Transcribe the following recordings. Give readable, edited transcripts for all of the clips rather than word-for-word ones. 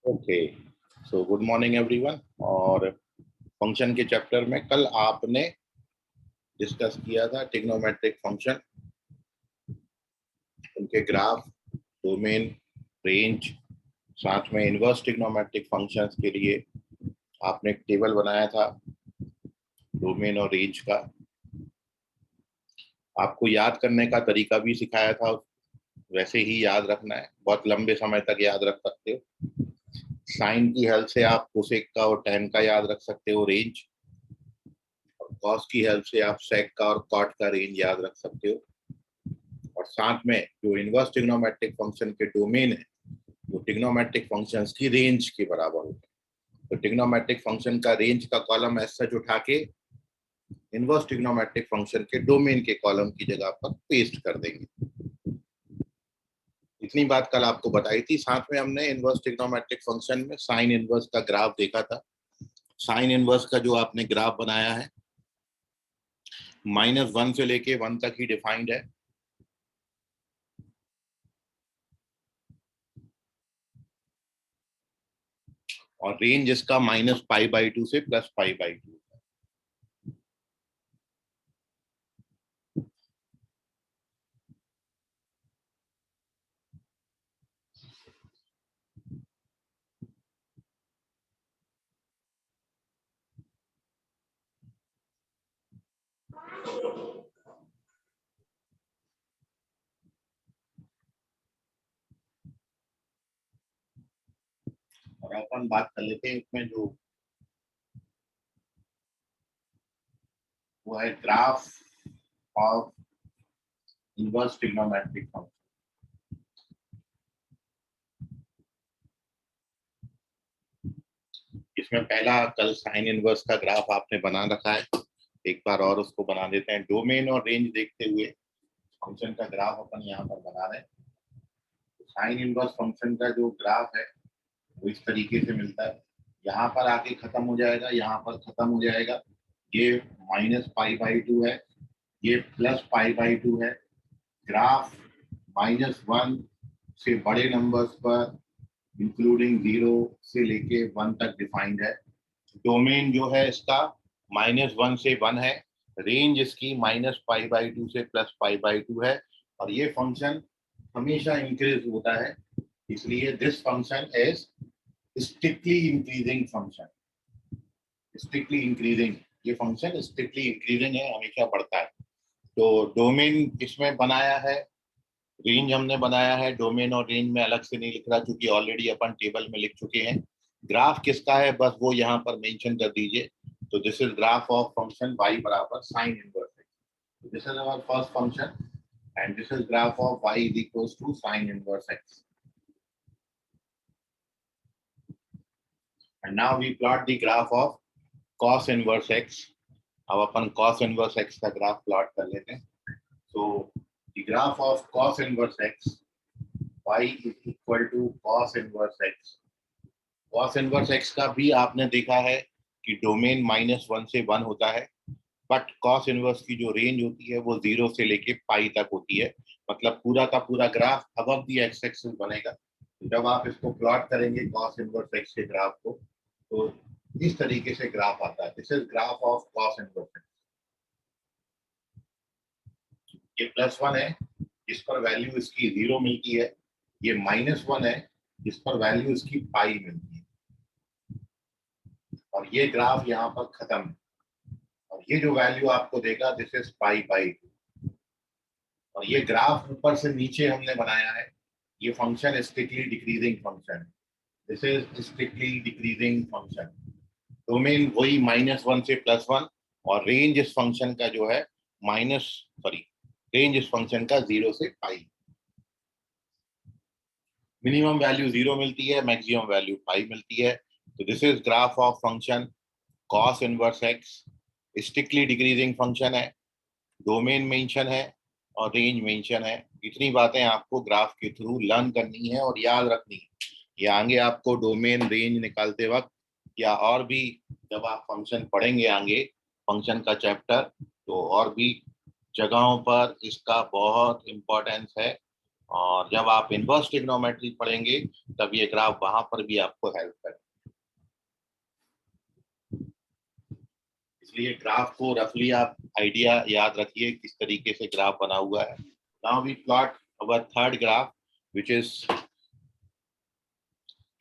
Okay, so good morning everyone. और function के chapter में कल आपने डिस्कस किया था ट्रिग्नोमेट्रिक फंक्शन, उनके ग्राफ, डोमेन, रेंज, साथ में इनवर्स ट्रिग्नोमेट्रिक फंक्शंस के लिए आपने एक टेबल बनाया था डोमेन और रेंज का। आपको याद करने का तरीका भी सिखाया था, वैसे ही याद रखना है, बहुत लंबे समय तक याद रख सकते हो। साइन की हेल्प से आप कोसेक का और टैन का याद रख सकते हो रेंज, और कॉस की हेल्प से आप सेक का और कॉट का रेंज याद रख सकते हो। और साथ में जो इनवर्स ट्रिग्नोमेट्रिक फंक्शन के डोमेन है वो ट्रिग्नोमेट्रिक फंक्शंस की रेंज के बराबर होता है। तो ट्रिग्नोमेट्रिक फंक्शन का रेंज का कॉलम एज सच उठा के इनवर्स ट्रिग्नोमेट्रिक फंक्शन के डोमेन के कॉलम की जगह पर पेस्ट कर देंगे। इतनी बात कल आपको बताई थी। साथ में हमने इनवर्स ट्रिग्नोमेट्रिक फंक्शन में साइन इनवर्स का ग्राफ देखा था। साइन इनवर्स का जो आपने ग्राफ बनाया है -1 से लेके 1 तक ही डिफाइंड है। और रेंज इसका -π/2 से +π/2। और अपन बात कर लेते हैं इसमें जो वो है graph of inverse trigonometric function. इसमें पहला कल साइन इनवर्स का ग्राफ आपने बना रखा है, एक बार और उसको बना देते हैं। डोमेन और रेंज देखते हुए फंक्शन का ग्राफ अपन यहाँ पर बना रहे हैं। साइन इनवर्स फंक्शन का जो ग्राफ है वो इस तरीके से मिलता है। यहाँ पर आके खत्म हो जाएगा, यहाँ पर खत्म हो जाएगा। ये -π/2 है, ये +π/2 है। ग्राफ -1 से बड़े नंबर्स पर इंक्लूडिंग 0 से लेके 1 तक डिफाइंड है। डोमेन जो है इसका -1 से 1 है। रेंज इसकी -π/2 से +π/2 है। और ये फंक्शन हमेशा इंक्रीज होता है, इसलिए this function is strictly increasing function. Strictly increasing, ये फंक्शन स्ट्रिक्टली इंक्रीजिंग है, हमेशा बढ़ता है। तो डोमेन इसमें बनाया है, रेंज हमने बनाया है। डोमेन और रेंज में अलग से नहीं लिख रहा क्योंकि ऑलरेडी अपन टेबल में लिख चुके हैं। ग्राफ किसका है बस वो यहाँ पर मेंशन कर दीजिए। तो this is graph of function y बराबर sine inverse x। This is our first function and this is graph of y is equals to sine inverse x। And now we plot the graph of cos inverse x। अब अपन cos inverse x का graph plot कर लेते हैं। So the graph of cos inverse x, y is equal to cos inverse x। cos inverse x का भी आपने देखा है कि डोमेन -1 से 1 होता है, बट cos इनवर्स की जो रेंज होती है वो 0 से लेके पाई तक होती है। मतलब पूरा का पूरा ग्राफ अबव दी एक्स एक्सिस बनेगा। जब आप इसको प्लॉट करेंगे cos इनवर्स x के ग्राफ को, तो इस तरीके से ग्राफ आता है। This is graph of cos inverse x। ये +1 है जिस पर वैल्यू इसकी 0 मिलती है, ये -1 है जिस पर वैल्यू इसकी पाई मिलती है। और ये ग्राफ यहाँ पर खत्म है, और ये जो वैल्यू आपको देगा दिस इज π/2। और ये ग्राफ ऊपर से नीचे हमने बनाया है, ये फंक्शन स्ट्रिक्टली डिक्रीजिंग फंक्शन है। This is strictly decreasing function. Domain वही -1 से +1, और रेंज इस फंक्शन का जो है रेंज इस फंक्शन का 0 से पाई। मिनिमम वैल्यू 0 मिलती है, मैक्सिमम वैल्यू पाई मिलती है। तो this is graph of function cos inverse x। Strictly decreasing function है, डोमेन मेंशन है और रेंज मेंशन है। इतनी बातें आपको ग्राफ के थ्रू लर्न करनी है और याद रखनी है। ये आगे आपको डोमेन रेंज निकालते वक्त या और भी जब आप फंक्शन पढ़ेंगे आगे फंक्शन का चैप्टर, तो और भी जगहों पर इसका बहुत इम्पोर्टेंस है। और जब आप इनवर्स ट्रिग्नोमेट्री पढ़ेंगे तब ये ग्राफ वहां पर भी आपको हेल्प करेगा। इसलिए ग्राफ को रफली आप आइडिया याद रखिए किस तरीके से ग्राफ बना हुआ है। Now we plot our third graph which is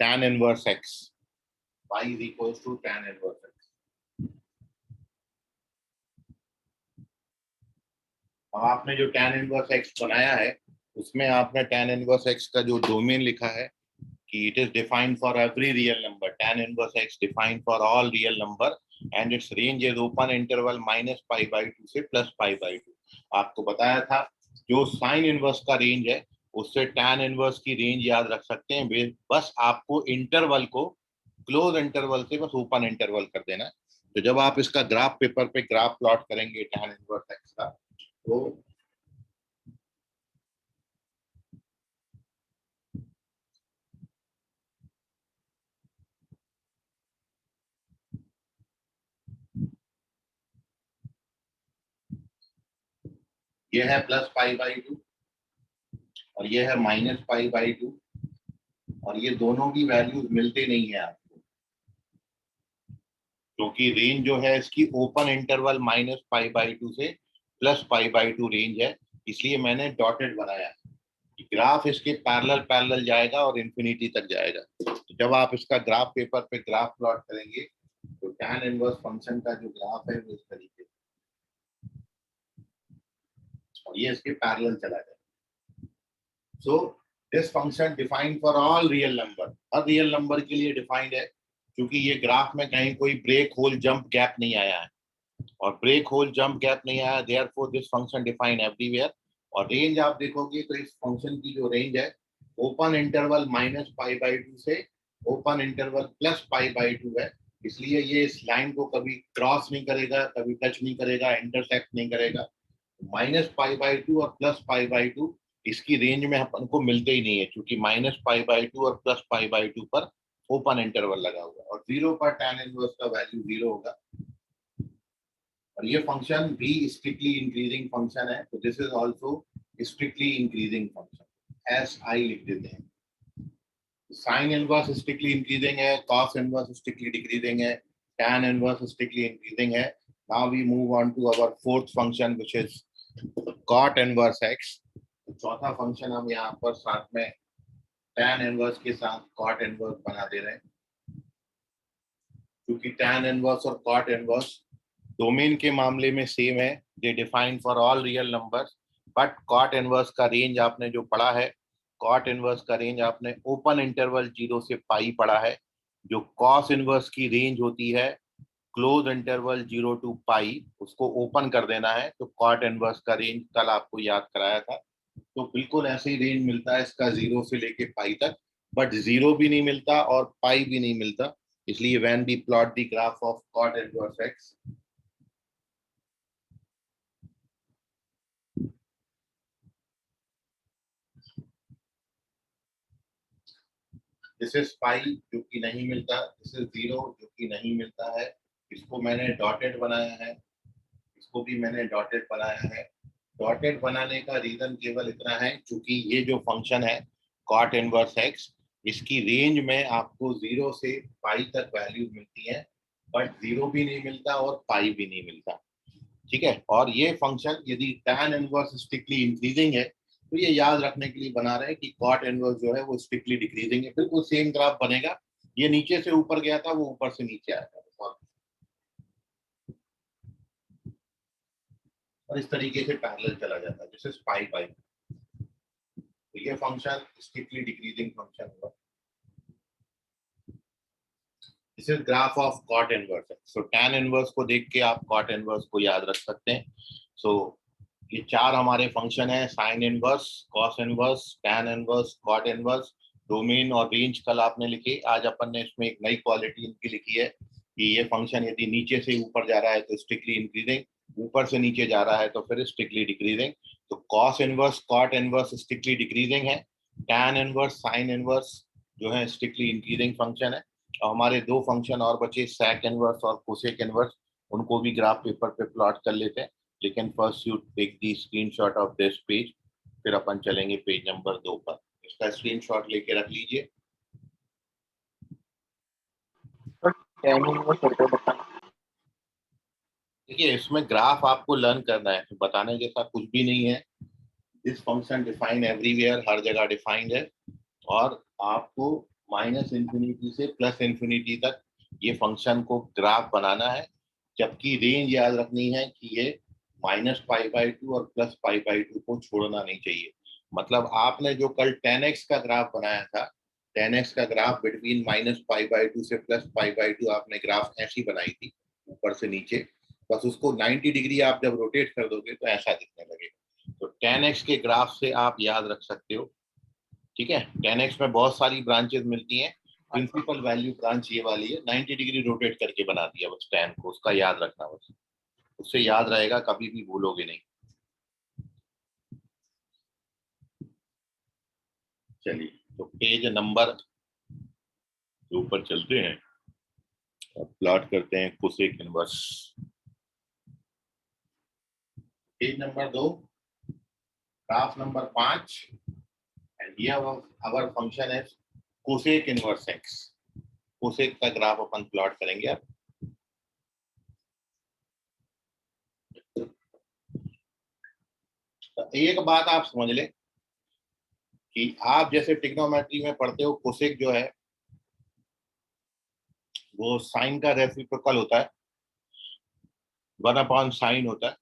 tan inverse x. Y is equals to tan inverse x. अब आपने जो tan inverse x बनाया है उसमें आपने tan inverse x का जो डोमेन लिखा है कि it is defined for every real number. Tan inverse x defined for all real number and its range is open interval minus pi by 2 से plus pi by 2. आपको बताया था जो साइन इनवर्स का रेंज है उससे tan इनवर्स की range याद रख सकते हैं। बस आपको इंटरवल को क्लोज इंटरवल से बस ओपन इंटरवल कर देना है। तो जब आप इसका ग्राफ पेपर पे ग्राफ प्लॉट करेंगे tan इनवर्स x का तो ये है प्लस पाई बाई 2 और ये है माइनस पाई बाई 2 और ये दोनों की वैल्यूज मिलते नहीं है आपको, क्योंकि रेंज जो है इसकी open interval minus pi by 2 से प्लस पाई बाई 2 रेंज है। इसलिए मैंने डॉटेड बनाया है। ग्राफ इसके पैरेलल पैरेलल जाएगा और इंफिनिटी तक जाएगा। तो जब आप इसका ग्राफ पेपर पे ग्राफ प्लॉट करेंगे तो टैन इनवर्स फंक्शन का जो ग्राफ है वो इस तरीके से, और ये इसके पैरेलल चला जाएगा। So this function defined for all real number, her real number के लिए डिफाइंड है, क्योंकि ये ग्राफ में कहीं कोई ब्रेक होल जंप गैप नहीं आया है और ब्रेक होल जंप गैप नहीं आया, therefore this function define everywhere. और रेंज आप देखोगे तो इस फंक्शन की जो रेंज है open interval minus pi by 2 से open interval plus pi by 2 है। इसलिए ये इस लाइन को कभी क्रॉस नहीं करेगा, कभी टच नहीं करेगा, इंटरसेक्ट नहीं करेगा। माइनस पाई बाई 2 और प्लस पाई बाई 2 इसकी रेंज में अपन को मिलते ही नहीं है, क्योंकि माइनस पाई बाई 2 और प्लस पाई बाई 2 पर ओपन इंटरवल लगा हुआ है और जीरो पर tan इनवर्स का वैल्यू जीरो होगा। और ये फंक्शन भी स्ट्रिक्टली इंक्रीजिंग फंक्शन है, तो this is also strictly increasing function, S I लिख देते हैं। साइन इनवर्स स्ट्रिक्टली इंक्रीजिंग है, कॉस इनवर्स स्ट्रिक्टली डिक्रीजिंग है, tan इनवर्स स्ट्रिक्टली इंक्रीजिंग है। Now we move on to our fourth function which is cot inverse x। चौथा function हम यहाँ पर साथ में tan इनवर्स के साथ cot इनवर्स बना दे रहे हैं, क्योंकि tan इनवर्स और cot इनवर्स डोमेन के मामले में सेम है, they define for all real numbers. But cot inverse का रेंज आपने जो पढ़ा है, कॉट इनवर्स का रेंज आपने ओपन इंटरवल 0 से पाई पढ़ा है। जो कॉस इनवर्स की रेंज होती है क्लोज इंटरवल 0 टू पाई, उसको ओपन कर देना है। तो कॉट इनवर्स का रेंज कल आपको याद कराया था, तो बिल्कुल ऐसे ही रेंज मिलता है इसका 0 से लेके पाई तक, बट 0 भी नहीं मिलता और पाई भी नहीं मिलता। इसलिए when we plot the graph of cot inverse x, this is pi जो कि नहीं मिलता, दिस इज 0 जो कि नहीं मिलता है। इसको मैंने डॉटेड बनाया है, इसको भी मैंने डॉटेड बनाया है। डॉटेड बनाने का रीजन केवल इतना है क्योंकि ये जो फंक्शन है कॉट इनवर्स एक्स, इसकी रेंज में आपको 0 से पाई तक वैल्यू मिलती है, बट 0 भी नहीं मिलता और पाई भी नहीं मिलता। ठीक है, और ये फंक्शन यदि tan इनवर्स स्ट्रिक्टली इंक्रीजिंग है तो ये याद रखने के लिए बना रहे हैं कि cot इनवर्स जो है वो स्ट्रिक्टली डिक्रीजिंग है। बिल्कुल सेम ग्राफ बनेगा, ये नीचे से ऊपर गया था वो ऊपर से नीचे आया था, और इस तरीके से पैरेलल चला जाता है जैसे पाई पाई। तो ये फंक्शन स्ट्रिक्टली डिक्रीजिंग फंक्शन हुआ। This is graph of cot inverse. So tan inverse को देख के आप cot इनवर्स को याद रख सकते हैं। सो ये चार हमारे फंक्शन है, sine inverse, cos inverse, tan inverse, cot inverse. Domain और रेंज कल आपने लिखे, आज अपन ने इसमें एक नई क्वालिटी इनकी लिखी है कि ये फंक्शन यदि नीचे से ऊपर जा रहा है तो स्ट्रिक्टली इंक्रीजिंग, ऊपर से नीचे जा रहा है तो फिर स्ट्रिक्टली डिक्रीजिंग। तो cos inverse, cot inverse strictly decreasing है, टैन इनवर्स, साइन इनवर्स जो है स्ट्रिक्टली इंक्रीजिंग फंक्शन है। और हमारे दो फंक्शन और बचे, sec इनवर्स और कोसेक इनवर्स, उनको भी ग्राफ पेपर पे प्लॉट कर लेते हैं। लेकिन first you take the screenshot of this page. फिर अपन चलेंगे पेज नंबर 2 पर। इसका स्क्रीनशॉट लेके रख लीजिए। देखिए इसमें ग्राफ आपको लर्न करना है, तो बताने जैसा कुछ भी नहीं है। दिस फंक्शन डिफाइन एवरीवेयर, हर जगह डिफाइंड है, और आपको माइनस इंफिनिटी से प्लस इंफिनिटी तक ये फंक्शन को ग्राफ बनाना है। जबकि रेंज याद रखनी है कि ये -π/2 और +π/2 को छोड़ना नहीं चाहिए। मतलब आपने जो कल 10x का ग्राफ बनाया था, 10x का ग्राफ बिटवीन -π/2 से +π/2 आपने ग्राफ ऐसी बनाई थी ऊपर से नीचे, बस उसको 90 डिग्री आप जब रोटेट कर दोगे तो ऐसा दिखने लगेगा। तो 10x के ग्राफ से आप याद रख सकते हो। ठीक है, 10x में बहुत सारी ब्रांचेस मिलती हैं, प्रिंसिपल वैल्यू ब्रांच ये वाली है, 90 डिग्री रोटेट करके बना दिया बस 10 को, उसका याद रखना बस, उससे याद रहेगा, कभी भी भूलोगे नहीं। चलिए तो पेज नंबर के ऊपर चलते हैं और प्लॉट करते हैं cosec inverse. Page number 2, graph number 5, and here our function है कोसेक इनवर्स एक्स। कोसेक का ग्राफ अपन प्लॉट करेंगे अब। तो एक बात आप समझ ले कि आप जैसे ट्रिग्नोमेट्री में पढ़ते हो, कोसेक जो है वो साइन का रेसिप्रोकल होता है, 1/sin होता है।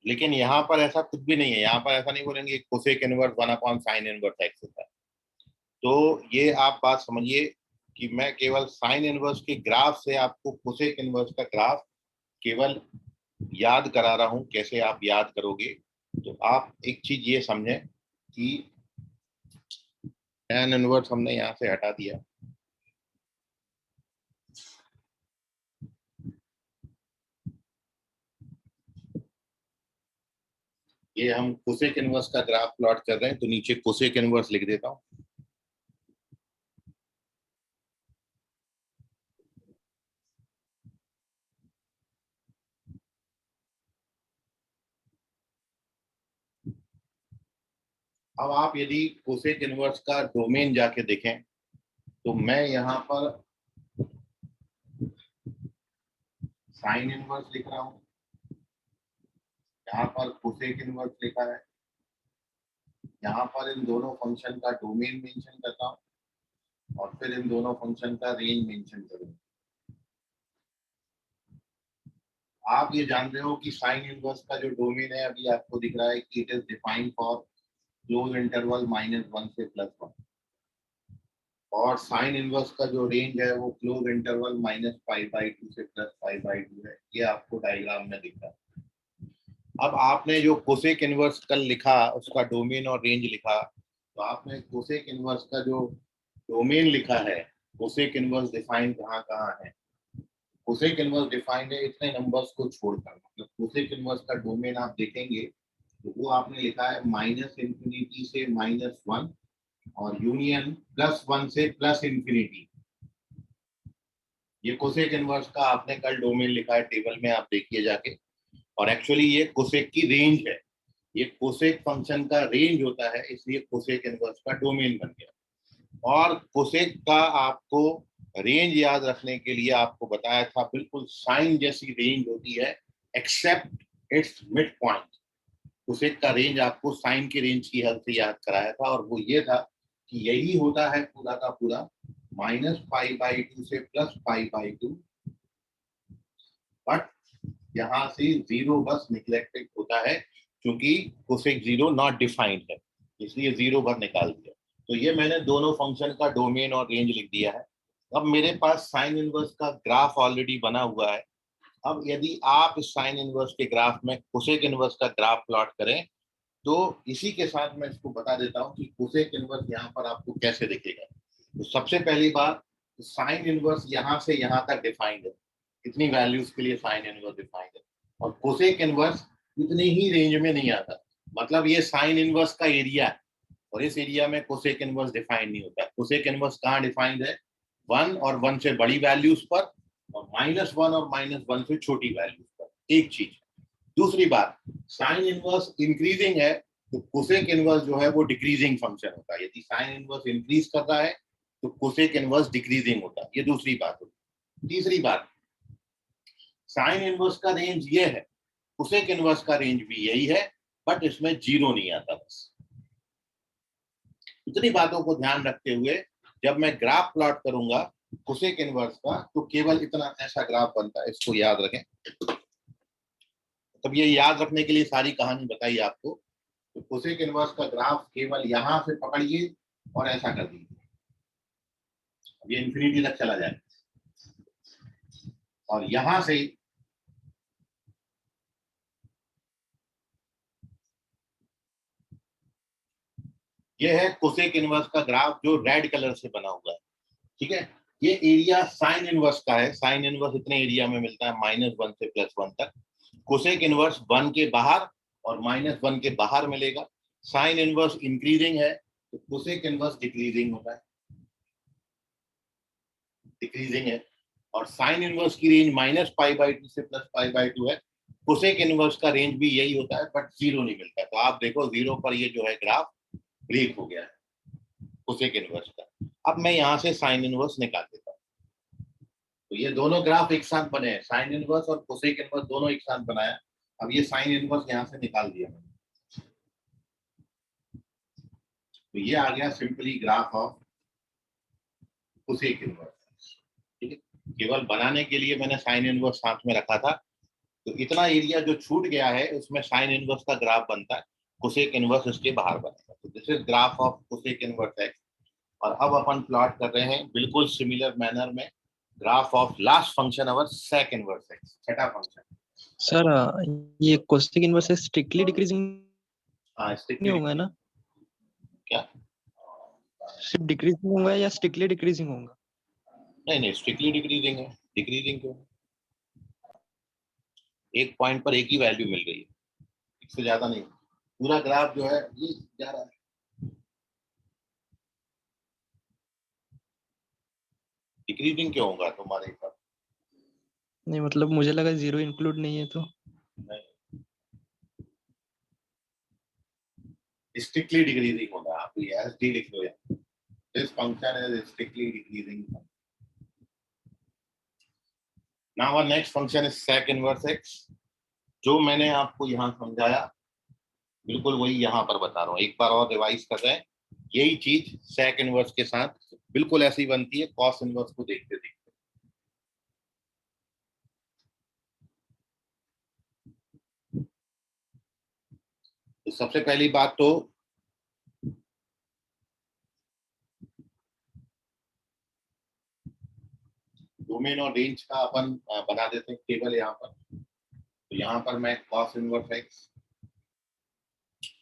लेकिन यहाँ पर ऐसा कुछ भी नहीं है, यहाँ पर ऐसा नहीं बोलेंगे cosec inverse 1/sin inverse x होता है। तो ये आप बात समझिए कि मैं केवल साइन इनवर्स के ग्राफ से आपको कोसेक इनवर्स का ग्राफ केवल याद करा रहा हूं। कैसे आप याद करोगे, तो आप एक चीज ये समझें कि tan इनवर्स हमने यहाँ से हटा दिया, ये हम कोसेक इनवर्स का ग्राफ प्लॉट कर रहे हैं, तो नीचे कोसेक इनवर्स लिख देता हूं। अब आप यदि कोसेक इनवर्स का डोमेन जाके देखें, तो मैं यहाँ पर साइन इनवर्स लिख रहा हूँ, यहाँ पर कोसेक इनवर्स लिखा है, यहाँ पर इन दोनों फंक्शन का डोमेन मेंशन करता हूँ, और फिर इन दोनों फंक्शन का रेंज मेंशन करूंगा। आप ये जान रहे हो कि साइन इनवर्स का जो डोमेन है अभी आपको दिख रहा है कि it is defined for close interval -1 से +1, और साइन इनवर्स का जो रेंज है वो क्लोज इंटरवल -π/2 से +π/2 है। ये आपको डायग्राम में दिख रहा है। अब आपने जो कोसेक इनवर्स कल लिखा उसका डोमेन और रेंज लिखा, तो आपने कोसेक इनवर्स का जो डोमेन लिखा है, कोसेक इनवर्स डिफाइन कहाँ कहाँ है, कोसेक इनवर्स डिफाइंड है इतने नंबर्स को छोड़कर। मतलब कोसेक इनवर्स का डोमेन आप देखेंगे तो वो आपने लिखा है -∞ से -1 और यूनियन +1 से +∞। ये कोसेक इनवर्स का आपने कल डोमेन लिखा है, टेबल में आप देखिए जाके। और एक्चुअली ये कोसेक की रेंज है, ये कोसेक फंक्शन का रेंज होता है, इसलिए कोसेक इनवर्स का डोमेन बन गया। और कोसेक का आपको रेंज याद रखने के लिए आपको बताया था, बिल्कुल साइन जैसी रेंज होती है except its mid point. Cosec का रेंज आपको साइन की रेंज की हेल्प से याद कराया था, और वो ये था कि यही होता है पूरा का पूरा -π/2 से +π/2, बट यहाँ से जीरो बस निग्लेक्टेड होता है क्योंकि कोसेक जीरो नॉट डिफाइंड है, इसलिए जीरो बस निकाल दिया। तो ये मैंने दोनों फंक्शन का डोमेन और रेंज लिख दिया है। अब मेरे पास साइन इनवर्स का ग्राफ ऑलरेडी बना हुआ है। अब यदि आप इस साइन इनवर्स के ग्राफ में कोसेक इनवर्स का ग्राफ प्लॉट करें, तो इसी के साथ मैं इसको बता देता हूं कि कोसेक इनवर्स यहाँ पर आपको कैसे दिखेगा। तो सबसे पहली बात, साइन इनवर्स यहाँ से यहाँ तक डिफाइंड है, इतनी वैल्यूज के लिए साइन इनवर्स डिफाइंड है, और कोसेक इनवर्स इतनी ही रेंज में नहीं आता। मतलब ये साइन इनवर्स का एरिया है, और इस एरिया में कोसेक इनवर्स डिफाइंड नहीं होता। कोसेक इनवर्स कहाँ डिफाइंड है, 1 और 1 से बड़ी वैल्यूज पर, और -1 और -1 से छोटी वैल्यूज पर। एक चीज दूसरी बात, साइन इनवर्स इंक्रीजिंग है तो कोसेक इनवर्स जो है वो डिक्रीजिंग फंक्शन होता है। यदि साइन इनवर्स इंक्रीज कर रहा है तो कोसेक इनवर्स डिक्रीजिंग होता है। ये दूसरी बात होगी। तीसरी बात, साइन इनवर्स का रेंज ये है, कोसेक इनवर्स का रेंज भी यही है, बट इसमें जीरो नहीं आता। बस इतनी बातों को ध्यान रखते हुए जब मैं ग्राफ प्लॉट करूंगा कोसेक इनवर्स का, तो केवल इतना ऐसा ग्राफ बनता है। इसको याद रखें। तब ये याद रखने के लिए सारी कहानी बताई आपको। तो कोसेक इनवर्स का ग्राफ केवल यहां से पकड़िए और ऐसा कर दीजिए, अब ये इंफिनिटी तक चला जाए, और यहां से ये है कोसेक इनवर्स का ग्राफ जो रेड कलर से बना हुआ है। ठीक है, ये एरिया साइन इनवर्स का है। साइन इनवर्स इतने एरिया में मिलता है -1 से +1 तक। कोसेक इनवर्स 1 के बाहर और -1 के बाहर मिलेगा। साइन इनवर्स इंक्रीजिंग है तो कोसेक इनवर्स डिक्रीजिंग होता है, डिक्रीजिंग है। और साइन इनवर्स की रेंज -π/2 से +π/2 है। कोसेक इनवर्स का रेंज भी यही होता है, बट जीरो नहीं मिलता है। तो आप देखो जीरो पर ये जो है ग्राफ ब्रेक हो गया है कोसेक इनवर्स का। अब मैं यहाँ से साइन इनवर्स निकाल देता हूँ। तो ये दोनों ग्राफ एक साथ बने हैं, साइन इनवर्स और कोसेक इनवर्स दोनों एक साथ बनाया। अब ये साइन इनवर्स यहाँ से निकाल दिया मैंने, तो ये आ गया simply graph of cosec inverse. ठीक है, केवल बनाने के लिए मैंने साइन इनवर्स साथ में रखा था। तो इतना एरिया जो छूट गया है उसमें साइन इनवर्स का ग्राफ बनता है, कोसेक इनवर्स इसके बाहर बनेगा। तो this is graph of cosec inverse x. और अब अपन प्लॉट कर रहे हैं बिल्कुल सिमिलर मैनर में graph of last function our sec inverse x, छठा फंक्शन। सर ये कोसेक इनवर्स स्ट्रिक्टली डिक्रीजिंग हाँ, नहीं स्ट्रिक्टली होगा ना? क्या? सिर्फ डिक्रीजिंग होगा या स्ट्रिक्टली डिक्रीजिंग होगा? नहीं, स्ट्रिक्टली डिक्रीजिंग है। डिक्रीजिंग क्यों? एक पॉइंट पर एक ही वैल्यू मिल रही है, इससे ज्यादा नहीं। पूरा ग्राफ जो है ये जा रहा है। डिक्रीजिंग क्यों होगा तुम्हारे हिसाब? नहीं मतलब मुझे लगा जीरो इंक्लूड नहीं है तो। नहीं, स्ट्रिक्टली डिक्रीजिंग होगा। आप ये एसडी लिख लो यार। This function is strictly decreasing. Now our next function is sec inverse x. जो मैंने आपको यहाँ समझाया बिल्कुल वही यहाँ पर बता रहा हूँ। एक बार और रिवाइज कर रहे हैं। यही चीज सेक इनवर्स के साथ बिल्कुल ऐसी बनती है कॉस इनवर्स को देखते देखते। तो सबसे पहली बात तो डोमेन और रेंज का अपन बना देते हैं टेबल यहाँ पर। तो यहाँ पर मैं कॉस इनवर्स एक्स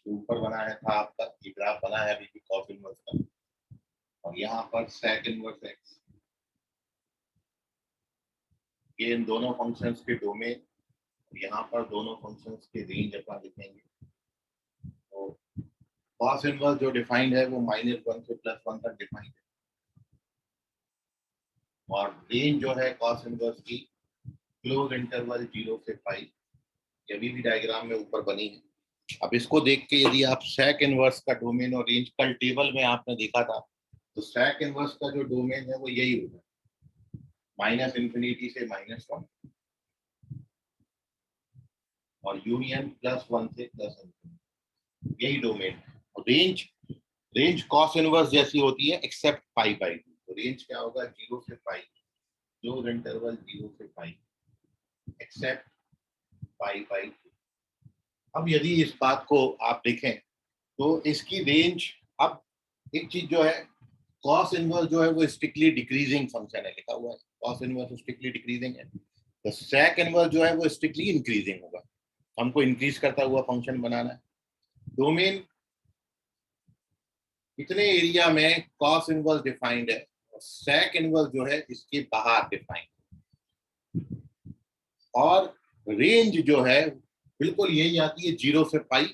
ऊपर बनाया था आपका, ये ग्राफ बना है अभी कॉस इनवर्स का। और यहाँ पर सेक इनवर्स एक्स, ये इन दोनों फंक्शंस के डोमेन, यहाँ पर दोनों फंक्शंस के रेंज अपन लिखेंगे। तो कॉस इनवर्स जो डिफाइंड है वो -1 से +1 तक डिफाइंड है। और रेंज जो है कॉस इनवर्स की क्लोज इंटरवल 0 से पाई, ये भी डायग्राम में ऊपर बनी है। अब इसको देख के यदि आप सेक इनवर्स का डोमेन और रेंज कल टेबल में आपने देखा था, तो सेक इनवर्स का जो डोमेन है वो यही होगा, -∞ से -1 और यूनियन +1 से +∞, यही डोमेन है। और रेंज कॉस इनवर्स जैसी होती है एक्सेप्ट π/2। तो रेंज क्या होगा? 0 से पाई, क्लोज इंटरवल 0 से पाई, एक्सेप्ट π/2। अब यदि इस बात को आप देखें तो इसकी रेंज, अब एक चीज जो है कॉस इनवर्स जो है वो स्ट्रिक्टली डिक्रीजिंग फंक्शन है, लिखा हुआ है कॉस इनवर्स स्ट्रिक्टली डिक्रीजिंग है। तो सेक इनवर्स जो है वो स्ट्रिक्टली इंक्रीजिंग होगा। हमको इंक्रीज करता हुआ फंक्शन बनाना है। डोमेन इतने एरिया में कॉस इनवर्स डिफाइंड है और सेक इनवर्स जो है इसके बाहर डिफाइंड। और रेंज जो है बिल्कुल यही आती है 0 से पाई,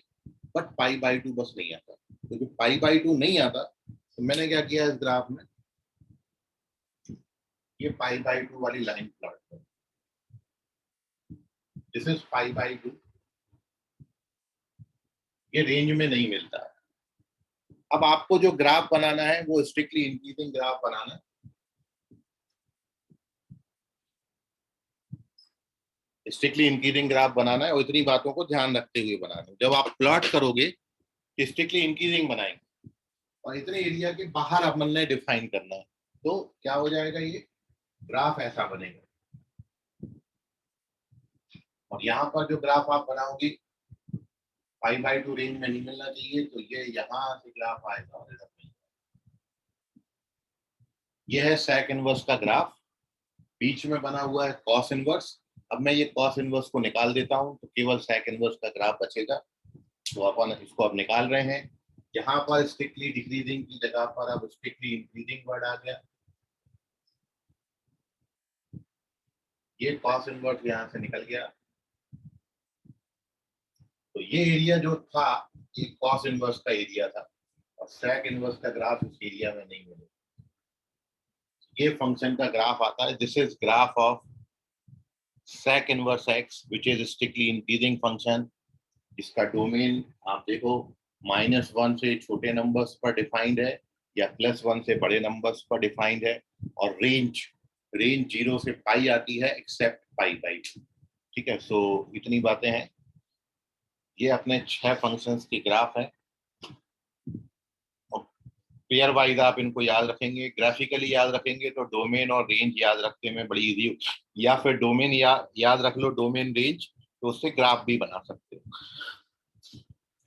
बट π/2 बस नहीं आता। तो जो π/2 नहीं आता तो मैंने क्या किया इस ग्राफ में, ये π/2 वाली लाइन प्लॉट कर, दिस इज π/2 ये रेंज में नहीं मिलता। अब आपको जो ग्राफ बनाना है वो स्ट्रिक्टली इंक्रीजिंग ग्राफ बनाना है। स्ट्रिक्टली इंक्रीजिंग ग्राफ बनाना है और इतनी बातों को ध्यान रखते हुए बनाना है। जब आप प्लॉट करोगे तो स्ट्रिक्टली इंक्रीजिंग बनाएंगे और इतने एरिया के बाहर अपन ने डिफाइन करना है, तो क्या हो जाएगा, ये ग्राफ ऐसा बनेगा। और यहाँ पर जो ग्राफ आप बनाओगे 5/2 रेंज में नहीं मिलना चाहिए, तो ये यहाँ से ग्राफ आएगा और इधर नहीं। ये है सेक इनवर्स का ग्राफ, बीच में बना हुआ है कॉस इनवर्स। अब मैं ये कॉस इनवर्स को निकाल देता हूँ तो केवल सेक इनवर्स का ग्राफ बचेगा। तो अपन इसको अब निकाल रहे हैं। यहाँ पर स्ट्रिक्टली डिक्रीजिंग की जगह पर अब स्ट्रिक्टली इंक्रीजिंग वर्ड आ गया। ये कॉस इनवर्स यहाँ से निकल गया। तो ये एरिया जो था ये कॉस इनवर्स का एरिया था और सेक इनवर्स का ग्राफ इस एरिया में नहीं मिलेगा। ये फंक्शन का ग्राफ आता है। This is graph of sec inverse x which is strictly increasing function। इसका डोमेन आप देखो -1 से छोटे नंबर्स पर डिफाइंड है या +1 से बड़े नंबर्स पर डिफाइंड है और रेंज 0 से पाई आती है एक्सेप्ट π/2। ठीक है, सो इतनी बातें हैं। ये अपने 6 फंक्शंस की ग्राफ है। पेयर वाइज आप इनको याद रखेंगे, ग्राफिकली याद रखेंगे तो डोमेन और रेंज याद रखने में बड़ी इजी, या फिर डोमेन याद रख लो, डोमेन रेंज, तो उससे ग्राफ भी बना सकते हो।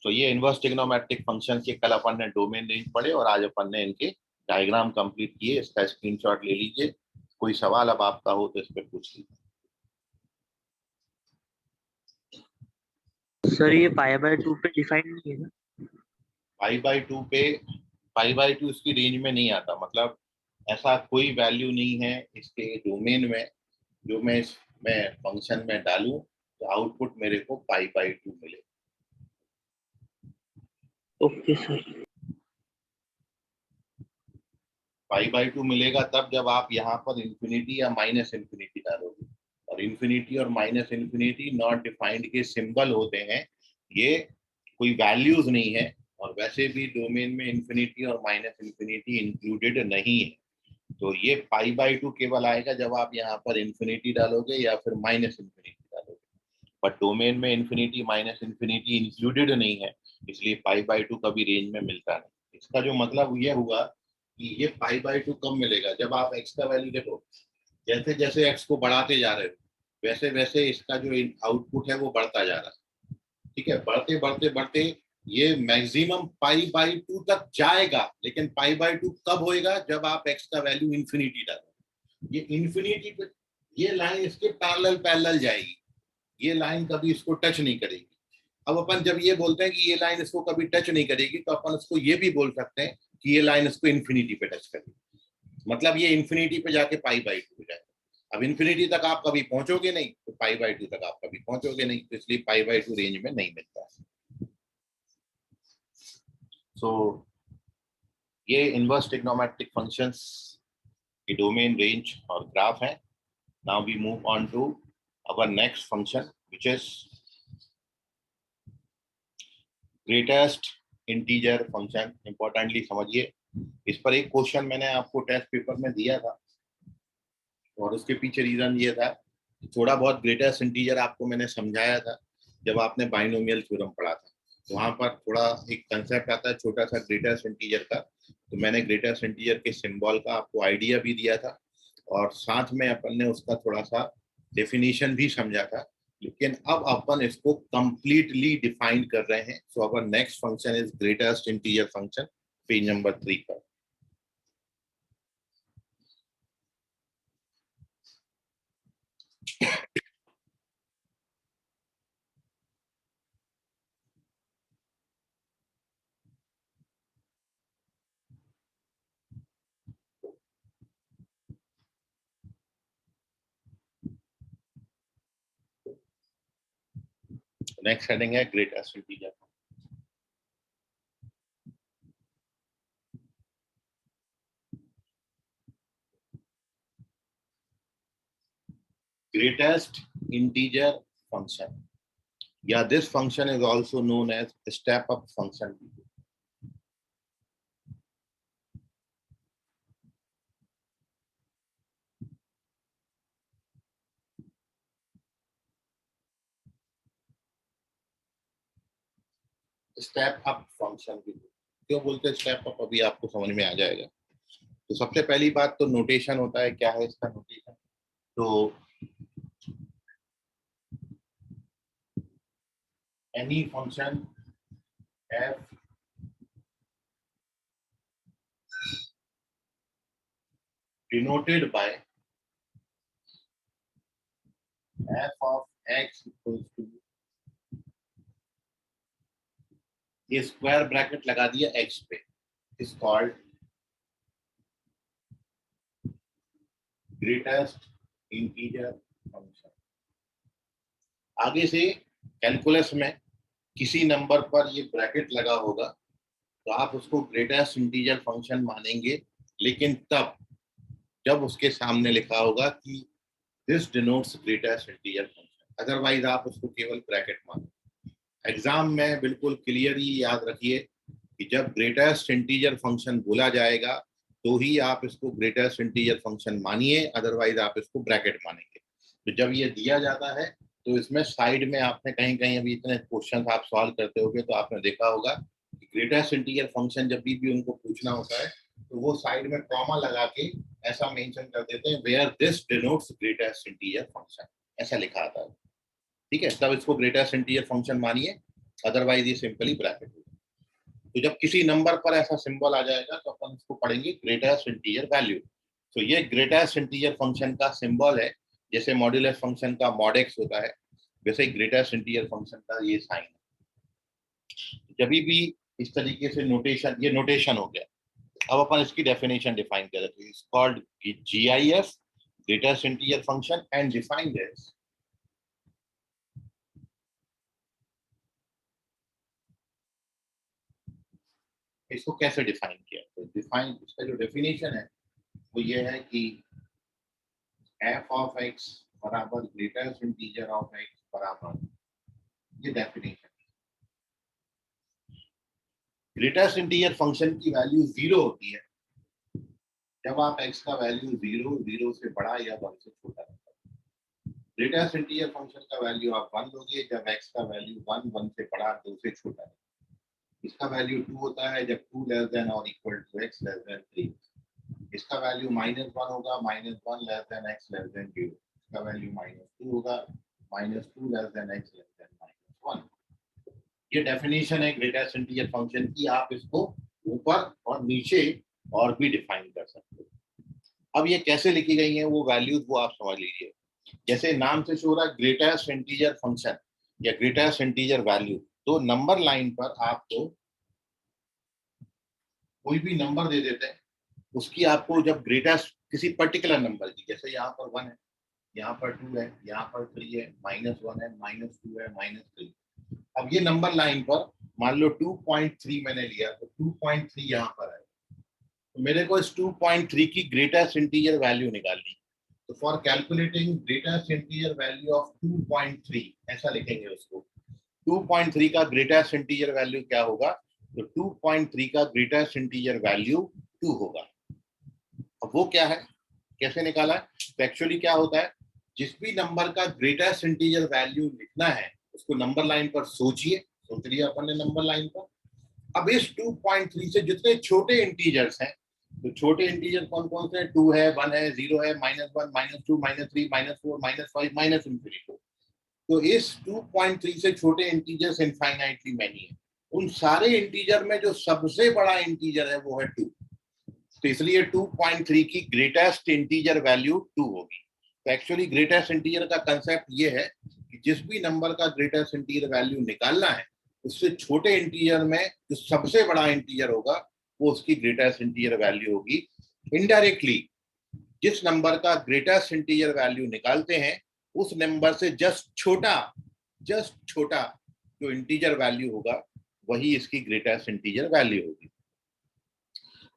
तो ये इनवर्स ट्रिग्नोमेट्रिक फंक्शन के कल अपन ने डोमेन रेंज पढ़े और आज अपन ने इनके डायग्राम कंप्लीट किए। इसका स्क्रीनशॉट ले लीजिए। कोई सवाल अब आपका हो तो इस पर पूछ लीजिए। सर ये π/2 पे डिफाइंड नहीं है ना? π/2 पे π/2 इसकी रेंज में नहीं आता, मतलब ऐसा कोई वैल्यू नहीं है इसके डोमेन में जो मैं इसमें फंक्शन में डालूं तो आउटपुट मेरे को π/2 मिले। Okay sir. π/2 मिलेगा तब जब आप यहाँ पर इंफिनिटी या माइनस इंफिनिटी डालोगे। और इंफिनिटी और माइनस इंफिनिटी नॉट डिफाइंड के सिंबल होते हैं, ये कोई वैल्यूज नहीं है। और वैसे भी डोमेन में इंफिनिटी और माइनस इंफिनिटी इंक्लूडेड नहीं है। तो ये π/2 केवल आएगा जब आप यहाँ पर इंफिनिटी डालोगे या फिर माइनस इंफिनिटी डालोगे। बट डोमेन में इंफिनिटी माइनस इंफिनिटी इंक्लूडेड नहीं है, इसलिए π/2 कभी रेंज में मिलता नहीं। इसका जो मतलब ये हुआ कि ये π/2 कब मिलेगा, जब आप x का वैल्यू देखो, जैसे जैसे x को बढ़ाते जा रहे हो वैसे वैसे इसका जो आउटपुट है वो बढ़ता जा रहा है। ठीक है, बढ़ते बढ़ते बढ़ते ये मैक्सिमम π/2 तक जाएगा, लेकिन π/2 कब होएगा, जब आप x का वैल्यू इंफिनिटी डालो। ये इंफिनिटी पे ये लाइन इसके पैरेलल जाएगी, ये लाइन कभी इसको टच नहीं करेगी। अब अपन जब ये बोलते हैं कि ये लाइन इसको कभी टच नहीं करेगी, तो अपन उसको ये भी बोल सकते हैं कि ये लाइन इसको इन्फिनिटी पे टच करेगी, मतलब ये इन्फिनिटी पे जाके π/2 हो जाएगा। अब इन्फिनिटी तक आप कभी पहुंचोगे नहीं, तो π/2 तक आप कभी पहुंचोगे नहीं, तो इसलिए π/2 रेंज में नहीं मिलता। सो ये इनवर्स ट्रिग्नोमेट्रिक फंक्शंस की डोमेन, रेंज और ग्राफ है। Now we move on to our next function which is greatest integer function। Importantly समझिए, इस पर एक क्वेश्चन मैंने आपको टेस्ट पेपर में दिया था और उसके पीछे रीजन ये था, थोड़ा बहुत ग्रेटेस्ट इंटीजर आपको मैंने समझाया था जब आपने बाइनोमियल थ्योरम पढ़ा था। तो वहां पर थोड़ा एक कंसेप्ट आता है छोटा सा ग्रेटेस्ट इंटीजर का, तो मैंने ग्रेटेस्ट इंटीजर के सिंबल का आपको आइडिया भी दिया था और साथ में अपन ने उसका थोड़ा सा डेफिनेशन भी समझा था। लेकिन अब अपन इसको कंप्लीटली डिफाइन कर रहे हैं। So our next function is greatest integer function, page number 3 पर। नेक्स्ट हेडिंग है greatest integer. Greatest integer function, या this function is also known as step up function. Step up function भी क्यों बोलते हैं स्टेप अप, अभी आपको समझ में आ जाएगा। तो सबसे पहली बात तो नोटेशन होता है, क्या है इसका नोटेशन। तो any function F denoted by F of X equals to, ये स्क्वायर ब्रैकेट लगा दिया एक्स पे, is called greatest integer function. आगे से कैलकुलस में किसी नंबर पर ये ब्रैकेट लगा होगा तो आप उसको ग्रेटेस्ट इंटीजर फंक्शन मानेंगे, लेकिन तब जब उसके सामने लिखा होगा कि this denotes greatest integer function, otherwise आप उसको केवल ब्रैकेट मानो। एग्जाम में बिल्कुल क्लियरली याद रखिए कि जब ग्रेटेस्ट इंटीजर फंक्शन बोला जाएगा तो ही आप इसको ग्रेटेस्ट इंटीजर फंक्शन मानिए, अदरवाइज आप इसको ब्रैकेट मानेंगे। तो जब ये दिया जाता है तो इसमें साइड में आपने कहीं कहीं अभी इतने क्वेश्चन आप सॉल्व करते होंगे तो आपने देखा होगा कि ग्रेटेस्ट इंटीजर फंक्शन जब भी उनको पूछना होता है तो वो साइड में कॉमा लगा के ऐसा मेंशन कर देते हैं where this denotes greatest integer function, ऐसा लिखा आता है। ठीक है, तब इसको ग्रेटेस्ट इंटीजर फंक्शन मानिए, अदरवाइज ये सिंपली ब्रैकेट होगा। तो जब किसी नंबर पर ऐसा सिंबल आ जाएगा तो अपन इसको पढ़ेंगे ग्रेटेस्ट इंटीजर वैल्यू। तो ये ग्रेटेस्ट इंटीजर फंक्शन का सिंबल है, जैसे मॉड्यूलस फंक्शन का मॉड एक्स होता है, वैसे ही ग्रेटेस्ट इंटीजर फंक्शन का ये साइन है। जब भी इस तरीके से नोटेशन, ये नोटेशन हो गया। अब अपन इसकी डेफिनेशन डिफाइन करें, तो it's called GIF, greatest integer function, and defined as, इसको कैसे डिफाइन किया, तो डिफाइन, इसका जो डेफिनेशन है वो ये है कि f ऑफ x बराबर ग्रेटेस्ट इंटीजर ऑफ x बराबर, ये डेफिनेशन। ग्रेटेस्ट इंटीजर फंक्शन की वैल्यू 0 होती है जब आप x का वैल्यू 0 से बड़ा या 1 से छोटा रहता है। ग्रेटेस्ट इंटीजर फंक्शन का वैल्यू आप 1 लोगे जब x का वैल्यू 1 से बड़ा 2 से छोटा है। इसका वैल्यू 2 होता है जब 2 लेस देन और equal to x less than 3। इसका वैल्यू -1 होगा, -1 less than x less than 0। इसका वैल्यू -2 होगा, -2 less than x less than -1। ये डेफिनेशन है ग्रेटेस्ट इंटीजर फंक्शन की। आप इसको ऊपर और नीचे और भी डिफाइन कर सकते हो। अब ये कैसे लिखी गई है वो वैल्यूज, वो आप समझ लीजिए। जैसे नाम से शो रहा है ग्रेटेस्ट इंटीजर फंक्शन या ग्रेटेस्ट इंटीजर वैल्यू, तो नंबर लाइन पर आपको कोई भी नंबर दे देते हैं, उसकी आपको जब ग्रेटेस्ट किसी पर्टिकुलर नंबर की, जैसे यहाँ पर 1 है, यहाँ पर 2 है, यहाँ पर 3 है, -1 है, -2 है, -3। अब ये नंबर लाइन पर मान लो 2.3 मैंने लिया, तो 2.3 यहाँ पर है, तो मेरे को इस 2.3 की ग्रेटेस्ट इंटीजर वैल्यू निकालनी। तो for calculating greatest integer value of 2.3 ऐसा लिखेंगे उसको। 2.3 का ग्रेटेस्ट इंटीजर वैल्यू क्या होगा, तो 2.3 का ग्रेटेस्ट इंटीजर वैल्यू 2 होगा। अब वो क्या है, कैसे निकाला है, तो एक्चुअली क्या होता है, जिस भी नंबर का ग्रेटेस्ट इंटीजर वैल्यू लिखना है उसको नंबर लाइन पर सोचिए, सोच लिया अपन ने नंबर लाइन पर। अब इस 2.3 से जितने छोटे इंटीजर्स हैं, तो छोटे इंटीजर कौन कौन से, 2 है, 1 है, 0 है, -1, -2, -3, -4, -5, -∞। तो इस 2.3 से छोटे इंटीजर्स इनफाइनाइटली मैनी है। उन सारे इंटीजर में जो सबसे बड़ा इंटीजर है वो है 2। तो इसलिए 2.3 की ग्रेटेस्ट इंटीजर वैल्यू 2 होगी। तो एक्चुअली ग्रेटेस्ट इंटीजर का कंसेप्ट ये है कि जिस भी नंबर का ग्रेटेस्ट इंटीजर वैल्यू निकालना है, उससे छोटे इंटीजर में जो सबसे बड़ा इंटीजर होगा वो उसकी ग्रेटेस्ट इंटीजर वैल्यू होगी। इनडायरेक्टली जिस नंबर का ग्रेटेस्ट इंटीजर वैल्यू निकालते हैं उस नंबर से जस्ट छोटा जो इंटीजर वैल्यू होगा वही इसकी ग्रेटेस्ट इंटीजर वैल्यू होगी।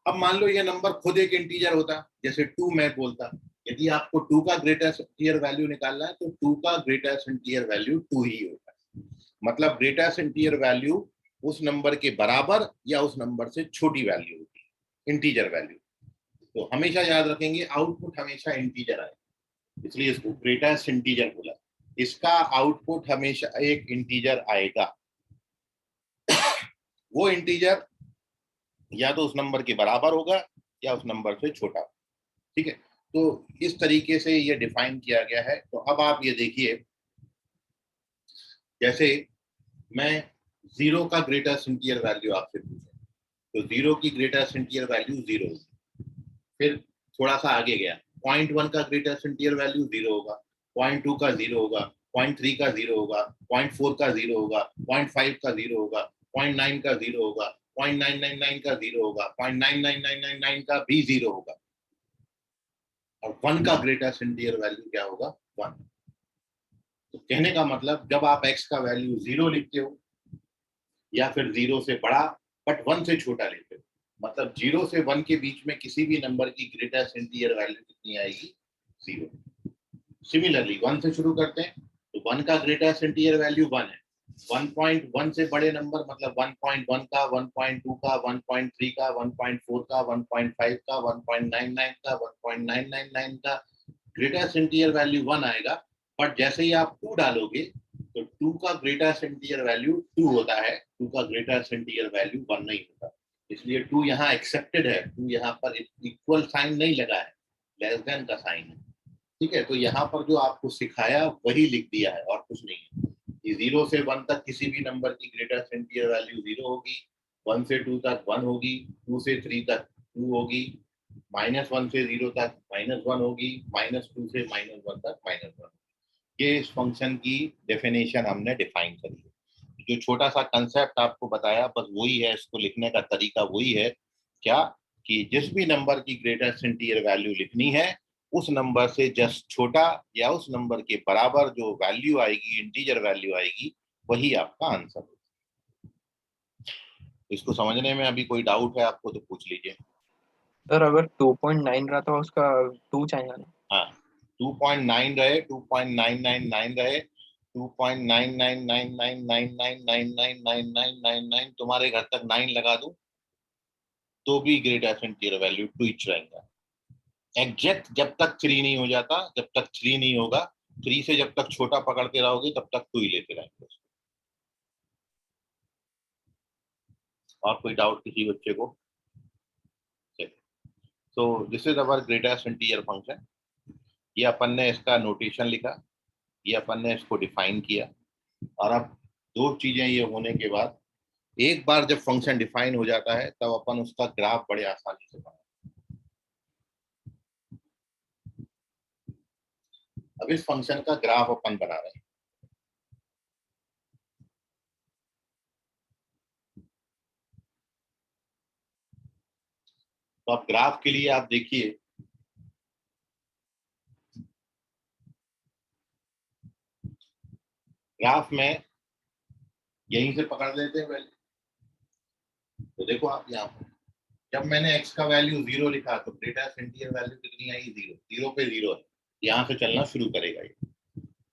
अब मान लो ये नंबर खुद एक इंटीजर होता, जैसे 2 मैं बोलता, यदि आपको 2 का ग्रेटेस्ट इंटीजर वैल्यू निकालना है तो 2 का ग्रेटेस्ट इंटीजर वैल्यू 2 ही होगा। मतलब ग्रेटेस्ट इंटीजर वैल्यू उस नंबर के बराबर या उस नंबर से छोटी वैल्यू होगी, इंटीजर वैल्यू। तो हमेशा याद रखेंगे आउटपुट हमेशा इंटीजर आए, इसलिए इसको ग्रेटेस्ट इंटीजर बोला। इसका आउटपुट हमेशा एक इंटीजर आएगा, वो इंटीजर या तो उस नंबर के बराबर होगा या उस नंबर से छोटा, ठीक है। तो इस तरीके से ये डिफाइन किया गया है। तो अब आप ये देखिए, जैसे मैं जीरो का ग्रेटेस्ट इंटीजर वैल्यू आपसे पूछे, तो जीरो की ग्रेटेस्ट इंटीजर वैल्यू जीरो, फिर थोड़ा सा आगे गया, 0.1 का ग्रेटेस्ट इंटीजर वैल्यू जीरो होगा, 0.2 का जीरो होगा, 0.3 का जीरो होगा, 0.4 का जीरो होगा, 0.5 का जीरो होगा, 0.9 का जीरो होगा, 0.999 का जीरो होगा, 0.99999 का भी जीरो होगा, और 1 का ग्रेटेस्ट इंटीजर वैल्यू क्या होगा, 1। तो कहने का मतलब जब आप x का वैल्यू जीरो लिखते हो या फिर जीरो से बड़ा बट 1 से छोटा लेते हो, मतलब 0 से 1 के बीच में किसी भी नंबर की ग्रेटेस्ट इंटीजर वैल्यू कितनी आएगी, 0। सिमिलरली 1 से शुरू करते हैं, तो 1 का ग्रेटेस्ट इंटीजर वैल्यू 1 है। 1.1 से बड़े नंबर मतलब 1.1 का, 1.2 का, 1.3 का, 1.4 का, 1.5 का, 1.99 का, 1.999 का, ग्रेटेस्ट इंटीजर वैल्यू 1 आएगा। बट जैसे ही आप 2 डालोगे तो 2 का ग्रेटेस्ट इंटीजर वैल्यू 2 होता है, 2 का ग्रेटेस्ट इंटीजर वैल्यू 1 नहीं होता, इसलिए 2 यहाँ एक्सेप्टेड है, 2 यहाँ पर इक्वल साइन नहीं लगा है, लेस देन का साइन है, ठीक है। तो यहाँ पर जो आपको सिखाया वही लिख दिया है और कुछ नहीं है। कि 0 से 1 तक किसी भी नंबर की ग्रेटेस्ट इंटीजर वैल्यू 0 होगी, 1 से 2 तक 1 होगी, 2 से 3 तक 2 होगी, -1 से 0 तक -1 होगी, -2 से -1 तक -1। ये इस फंक्शन की डेफिनेशन हमने डिफाइन करी है। जो छोटा सा कंसेप्ट आपको बताया बस वही है, इसको लिखने का तरीका वही है, क्या कि जिस भी नंबर की ग्रेटेस्ट इंटीजर वैल्यू लिखनी है उस नंबर से जस्ट छोटा या उस नंबर के बराबर जो वैल्यू आएगी, इंटीजर वैल्यू आएगी, वही आपका आंसर है। इसको समझने में अभी कोई डाउट है आपको तो पूछ लीजिए। सर अगर 2.9 रहा तो उसका 2 चाहिए ना? हाँ, 2.9 रहे, 2.999 रहे, 2.99999999999 तुम्हारे घर तक 9 लगा दूं तो भी ग्रेटेस्ट इंटीजर वैल्यू 2 ही रहेगा। एग्जैक्ट जब तक 3 नहीं हो जाता, जब तक 3 नहीं होगा, 3 से जब तक छोटा पकड़ते रहोगे तब तक 2 ही लेते रहेंगे। और कोई डाउट किसी बच्चे को? तो this is our greatest integer function. ये अपन ने इसका नोटेशन लिखा, ये अपन ने इसको डिफाइन किया, और अब दो चीजें ये होने के बाद, एक बार जब फंक्शन डिफाइन हो जाता है तब अपन उसका ग्राफ बड़े आसानी से बना। अब इस फंक्शन का ग्राफ अपन बना रहे हैं। तो अब ग्राफ के लिए आप देखिए, ग्राफ में यहीं से पकड़ लेते हैं पहले। तो देखो आप यहाँ पर जब मैंने x का वैल्यू 0 लिखा तो ग्रेटेस्ट इंटीजर वैल्यू कितनी आई, 0। 0 पे 0 है, यहाँ से चलना शुरू करेगा ये।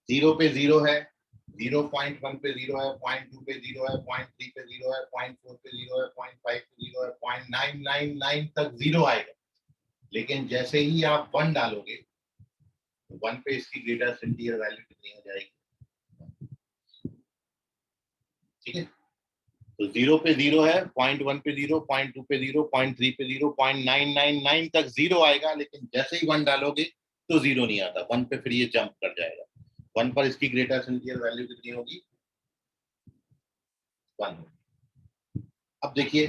0 पे 0 है, 0.1 पे 0 है, 0.2 पे 0 है, 0.3 पे 0 है, 0.4 पे 0 है, 0.5 पे 0 है, 0.999 तक 0 आएगा। लेकिन जैसे ही आप 1 डालोगे तो 1 पे इसकी ग्रेटेस्ट इंटीजर वैल्यू कितनी हो जाएगी, ठीक है। तो 0 पे 0 है, 0.1 पे 0, 0.2 पे 0, 0.3 पे 0, 0.999 तक 0 आएगा। लेकिन जैसे ही 1 डालोगे तो 0 नहीं आता, 1 पे फिर ये जंप कर जाएगा। 1 पर इसकी ग्रेटेस्ट इंटीजर वैल्यू कितनी होगी, 1। अब देखिए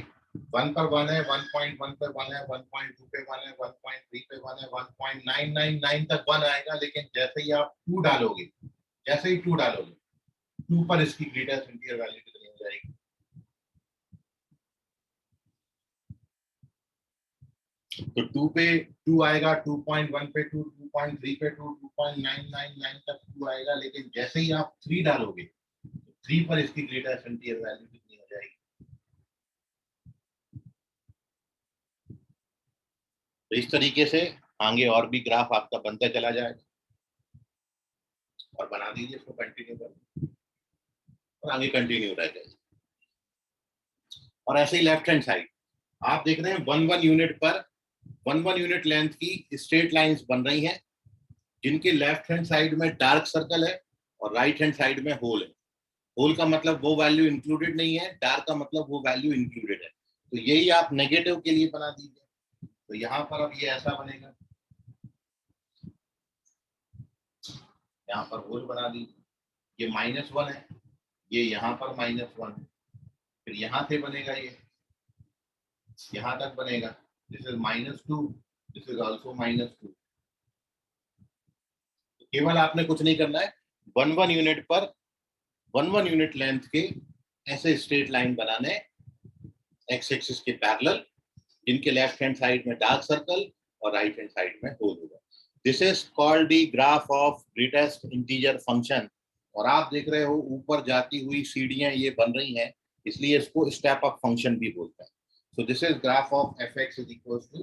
1 पर 1 है, 1.1 पे 1 है, 1.2 पे 1 है, 1.3 पे 1 है, 1.999 तक 1 आएगा। लेकिन जैसे ही आप 2 डालोगे, जैसे ही 2 डालोगे, 2 पर इसकी ग्रेटेस्ट इंटीजर वैल्यू कितनी हो जाएगी, तो 2 पे 2 आएगा, 2.1 पे 2, 2.3 पे 2, 2.999 तक 2 आएगा। लेकिन जैसे ही आप 3 डालोगे, 3 पर इसकी ग्रेटेस्ट इंटीजर वैल्यू कितनी हो जाएगी। तो इस तरीके से आगे और भी ग्राफ आपका बनता चला जाएगा, और बना दीजिए इसको कंटिन्यू कर। और आगे कंटिन्यू रह जाएगा। और ऐसे ही लेफ्ट हैंड साइड आप देख रहे हैं 1 यूनिट पर 1 यूनिट लेंथ की स्ट्रेट लाइंस बन रही हैं, जिनके लेफ्ट हैंड साइड में डार्क सर्कल है और राइट हैंड साइड में होल है। होल का मतलब वो वैल्यू इंक्लूडेड नहीं है, डार्क का मतलब वो वैल्यू इंक्लूडेड है। तो यही आप नेगेटिव के लिए बना दीजिए। तो यहाँ पर अब ये ऐसा बनेगा, यहाँ पर होल बना दीजिए, ये -1 है, ये यहाँ पर -1 है, फिर यहाँ से बनेगा ये यहाँ तक बनेगा, this is -2, this is also -2। केवल आपने कुछ नहीं करना है, 1 यूनिट पर 1 यूनिट लेंथ के ऐसे स्ट्रेट लाइन बनाने एक्स एक्सिस के पैरेलल, जिनके लेफ्ट हैंड साइड में डार्क सर्कल और राइट हैंड साइड में होल होगा। This is called the graph of greatest integer function. और आप देख रहे हो ऊपर जाती हुई सीढ़ियां ये बन रही हैं, इसलिए इसको स्टेप अप फंक्शन भी बोलते हैं। So this is graph of F X is equal to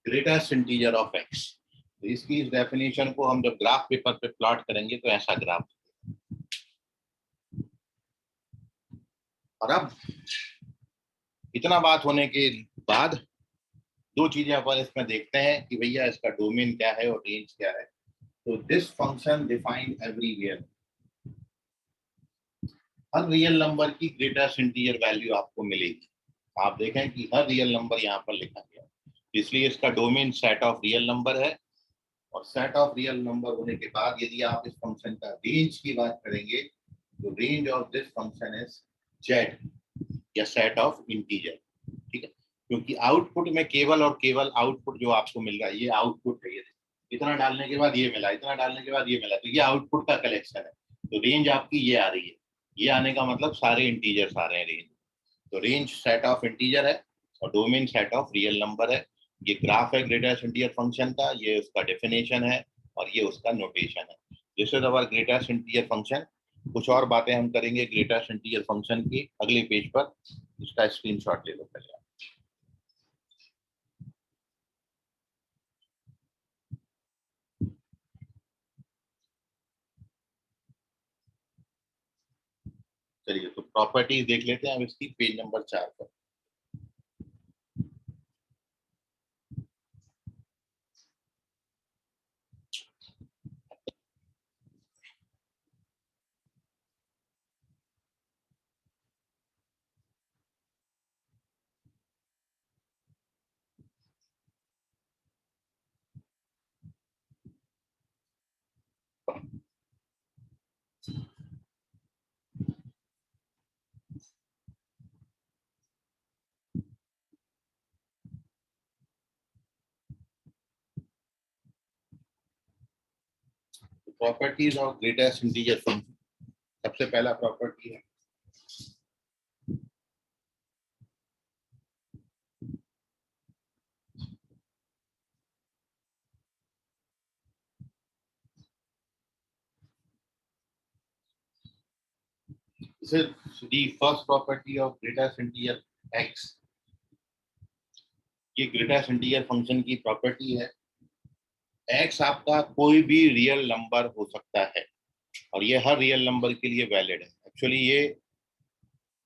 greatest integer of X. तो इसकी इस डेफिनेशन को हम जब ग्राफ पेपर पे प्लॉट करेंगे तो ऐसा ग्राफ। और अब इतना बात होने के बाद दो चीजें अपन इसमें देखते हैं कि भैया इसका डोमेन क्या है और रेंज क्या है। तो this function defined everywhere, her real number की ग्रेटेस्ट इंटीजर वैल्यू आपको मिलेगी। आप देखें कि हर रियल नंबर यहाँ पर लिखा गया, इसलिए इसका domain set of real number है। और सेट ऑफ रियल नंबर होने के बाद यदि आप इस फंक्शन का रेंज की बात करेंगे तो range of this function is Z या सेट ऑफ इंटीजर। ठीक है, क्योंकि आउटपुट में केवल और केवल आउटपुट जो आपको मिल रहा है ये आउटपुट है, ये इतना डालने के बाद ये मिला, इतना डालने के बाद ये मिला, तो ये आउटपुट का कलेक्शन है। तो रेंज आपकी ये आ रही है, ये आने का मतलब सारे इंटीजर्स आ रहे हैं रेंज। तो रेंज सेट ऑफ इंटीजर है और domain set of real number है। ये ग्राफ है ग्रेटेस्ट इंटीजर फंक्शन का, ये उसका डेफिनेशन है और ये उसका नोटेशन है। This is our greatest integer function. कुछ और बातें हम करेंगे ग्रेटेस्ट इंटीजर फंक्शन की अगले पेज पर, इसका स्क्रीनशॉट ले लो पहले। चलिए तो प्रॉपर्टीज देख लेते हैं अब इसकी पेज नंबर 4 पर। Properties of greatest integer function, सबसे पहला प्रॉपर्टी है this is the first property of greatest integer x। ये ग्रेटेस्ट इंटीजर फंक्शन की प्रॉपर्टी है। x आपका कोई भी रियल नंबर हो सकता है और ये हर रियल नंबर के लिए वैलिड है। एक्चुअली ये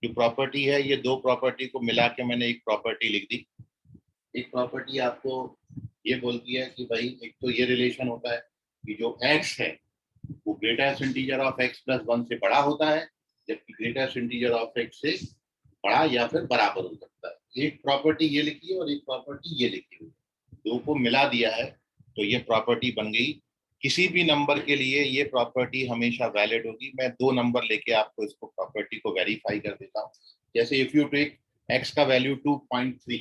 जो प्रॉपर्टी है ये दो प्रॉपर्टी को मिला के मैंने एक प्रॉपर्टी लिख दी। एक प्रॉपर्टी आपको ये बोलती है कि भाई एक तो ये रिलेशन होता है कि जो x है वो greatest integer of x plus 1 से बड़ा होता है, जबकि ग्रेटेस्ट इंटीजर ऑफ x से बड़ा या फिर बराबर हो सकता है। एक प्रॉपर्टी ये लिखी है और एक प्रॉपर्टी ये लिखी हुई है, दो को मिला दिया है तो ये प्रॉपर्टी बन गई। किसी भी नंबर के लिए ये प्रॉपर्टी हमेशा वैलिड होगी। मैं दो नंबर लेके आपको इसको प्रॉपर्टी को वेरीफाई कर देता हूँ। जैसे इफ यू टेक x का वैल्यू 2.3,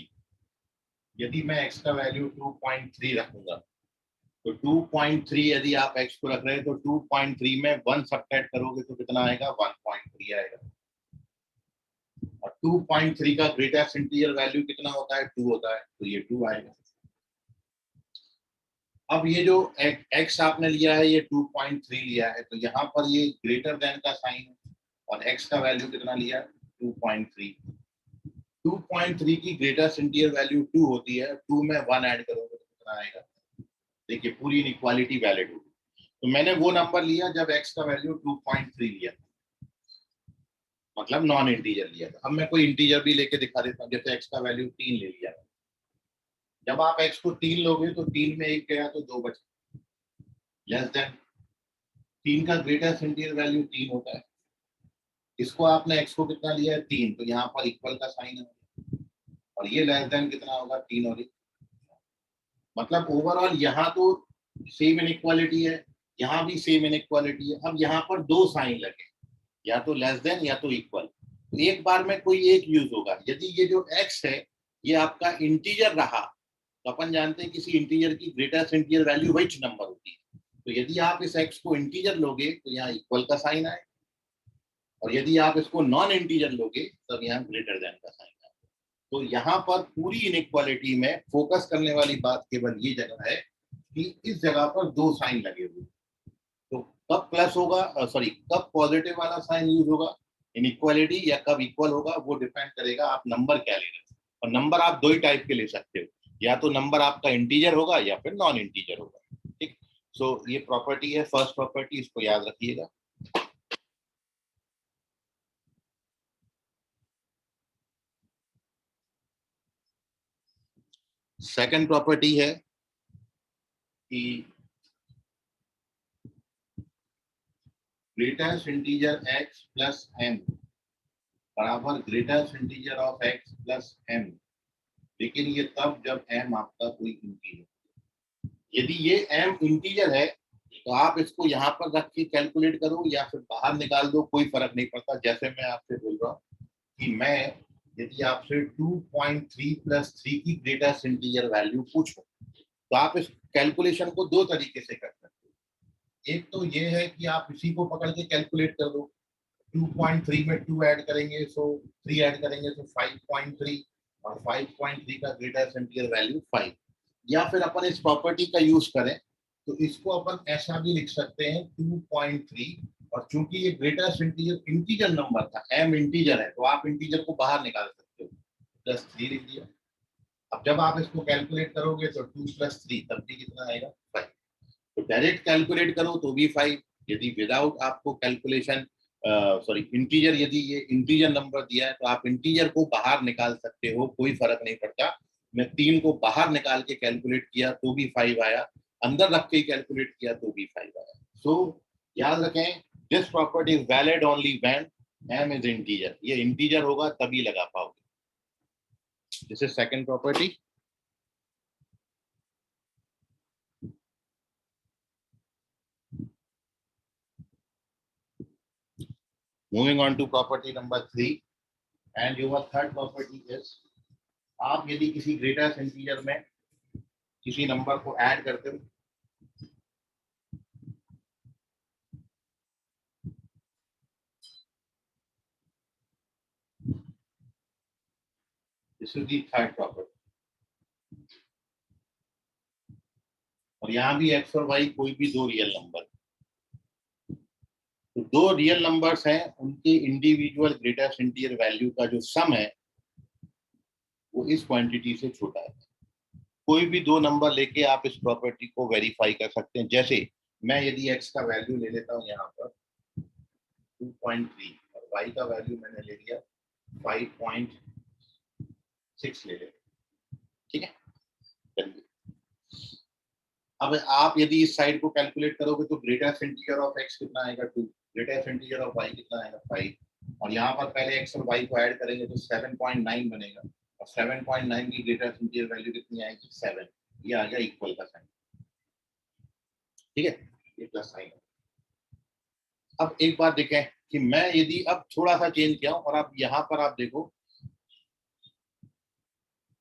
यदि मैं x का वैल्यू 2.3 रखूंगा तो 2.3 यदि आप x को रख रहे हैं तो 2.3 में 1 सब्ट्रैक्ट करोगे तो कितना आएगा, 1.3 आएगा। और 2.3 का ग्रेटेस्ट इंटीजर वैल्यू कितना होता है, 2 होता है, तो ये 2 आएगा। अब ये जो x आपने लिया है ये 2.3 लिया है, तो यहाँ पर ये ग्रेटर देन का साइन है और x का वैल्यू कितना लिया, 2.3। 2.3 की ग्रेटेस्ट इंटीजर वैल्यू 2 होती है, 2 में 1 ऐड करोगे तो कितना आएगा। देखिए पूरी इनइक्वालिटी वैलिड होगी। तो मैंने वो नंबर लिया जब x का वैल्यू 2.3 लिया, मतलब नॉन इंटीजर लिया था। अब मैं कोई इंटीजर भी लेके दिखा देता हूँ, जैसे x का वैल्यू 3 ले लिया। जब आप x को 3 लोगे तो 3 में 1 गया तो 2 बचे, लेस देन 3 का ग्रेटेस्ट इंटीजर वैल्यू 3 होता है। इसको आपने x को कितना लिया है 3, तो यहाँ पर इक्वल का साइन है, और ये लेस देन कितना होगा 3 और 1, मतलब ओवरऑल यहाँ तो सेम इनइक्वालिटी है, यहाँ भी सेम इनइक्वालिटी है। अब यहाँ पर दो साइन लगे, या तो लेस देन या तो इक्वल, तो एक बार में कोई एक यूज होगा। यदि ये जो x है ये आपका इंटीजर रहा, तो अपन जानते हैं किसी इंटीजर की greatest integer value which number होती है। तो यदि आप इस x को इंटीजर लोगे तो यहाँ इक्वल का साइन आए, और यदि आप इसको नॉन इंटीजर लोगे तब यहाँ ग्रेटर देन का साइन आए। तो यहाँ पर पूरी इनइक्वालिटी में फोकस करने वाली बात केवल ये जगह है कि इस जगह पर दो साइन लगे हुए, तो कब प्लस होगा, सॉरी कब पॉजिटिव वाला साइन यूज होगा इनइक्वालिटी, या कब इक्वल होगा, वो डिपेंड करेगा आप नंबर क्या ले रहे हैं। और नंबर आप दो ही टाइप के ले सकते हो, या तो नंबर आपका इंटीजर होगा या फिर नॉन इंटीजर होगा। ठीक, सो ये प्रॉपर्टी है, फर्स्ट प्रॉपर्टी, इसको याद रखिएगा। सेकंड प्रॉपर्टी है कि greatest integer x plus m बराबर greatest integer of x plus m, लेकिन ये तब जब m आपका कोई इंटीजर। यदि ये m इंटीजर है तो आप इसको यहाँ पर रख के कैलकुलेट करो या फिर बाहर निकाल दो, कोई फर्क नहीं पड़ता। जैसे मैं आपसे बोल रहा हूँ कि मैं यदि आपसे 2.3 प्लस 3 की ग्रेटेस्ट इंटीजर वैल्यू पूछूं, तो आप इस कैलकुलेशन को दो तरीके से कर सकते हो। एक तो ये है कि आप इसी को पकड़ के कैलकुलेट कर दो, 2.3 में 2 ऐड करेंगे तो 3 ऐड करेंगे तो 5.3, और 5.3 का ग्रेटेस्ट इंटीजर वैल्यू 5। या फिर अपन इस प्रॉपर्टी का यूज करें तो इसको अपन ऐसा भी लिख सकते हैं 2.3, और चूंकि ये ग्रेटेस्ट इंटीजर इंटीजर नंबर था, m इंटीजर है, तो आप इंटीजर को बाहर निकाल सकते हो, प्लस 3 लिख दिया। अब जब आप इसको कैलकुलेट करोगे तो 2 प्लस 3 तब भी कितना आएगा 5। तो डायरेक्ट कैलकुलेट करो तो भी 5, यदि विदाउट आपको कैलकुलेशन, सॉरी इंटीजर, यदि ये इंटीजर नंबर दिया है तो आप इंटीजर को बाहर निकाल सकते हो, कोई फर्क नहीं पड़ता। मैं 3 को बाहर निकाल के कैलकुलेट किया तो भी 5 आया, अंदर रख के कैलकुलेट किया तो भी 5 आया। सो याद रखें, this property is valid only when m is integer. ये इंटीजर होगा तभी लगा पाओगे। This is second property. Moving on to property number 3, and your third property is, आप यदि किसी ग्रेटेस्ट इंटीजर में किसी नंबर को ऐड करते हो, this is the third property. और यहाँ भी x और y कोई भी दो रियल नंबर, तो दो रियल नंबर्स हैं, उनके इंडिविजुअल ग्रेटेस्ट इंटीजर वैल्यू का जो सम है वो इस क्वांटिटी से छोटा है। कोई भी दो नंबर लेके आप इस प्रॉपर्टी को वेरीफाई कर सकते हैं। जैसे मैं यदि x का वैल्यू ले लेता हूँ यहाँ पर 2.3, और y का वैल्यू मैंने ले लिया 5.6 ले लेते, ठीक है। अब आप यदि इस साइड को कैलकुलेट करोगे तो ग्रेटेस्ट इंटीजर ऑफ x कितना आएगा 2, ग्रेटेस्ट इंटीजर ऑफ y कितना आएगा 5, और यहाँ पर पहले x और y को ऐड करेंगे तो 7.9 बनेगा, और 7.9 की ग्रेटेस्ट इंटीजर वैल्यू कितनी आएगी 7। ये आ गया इक्वल का साइन, ठीक है, ये प्लस साइन। अब एक बात देखें कि मैं यदि अब थोड़ा सा चेंज किया हूं, और आप यहाँ पर आप देखो,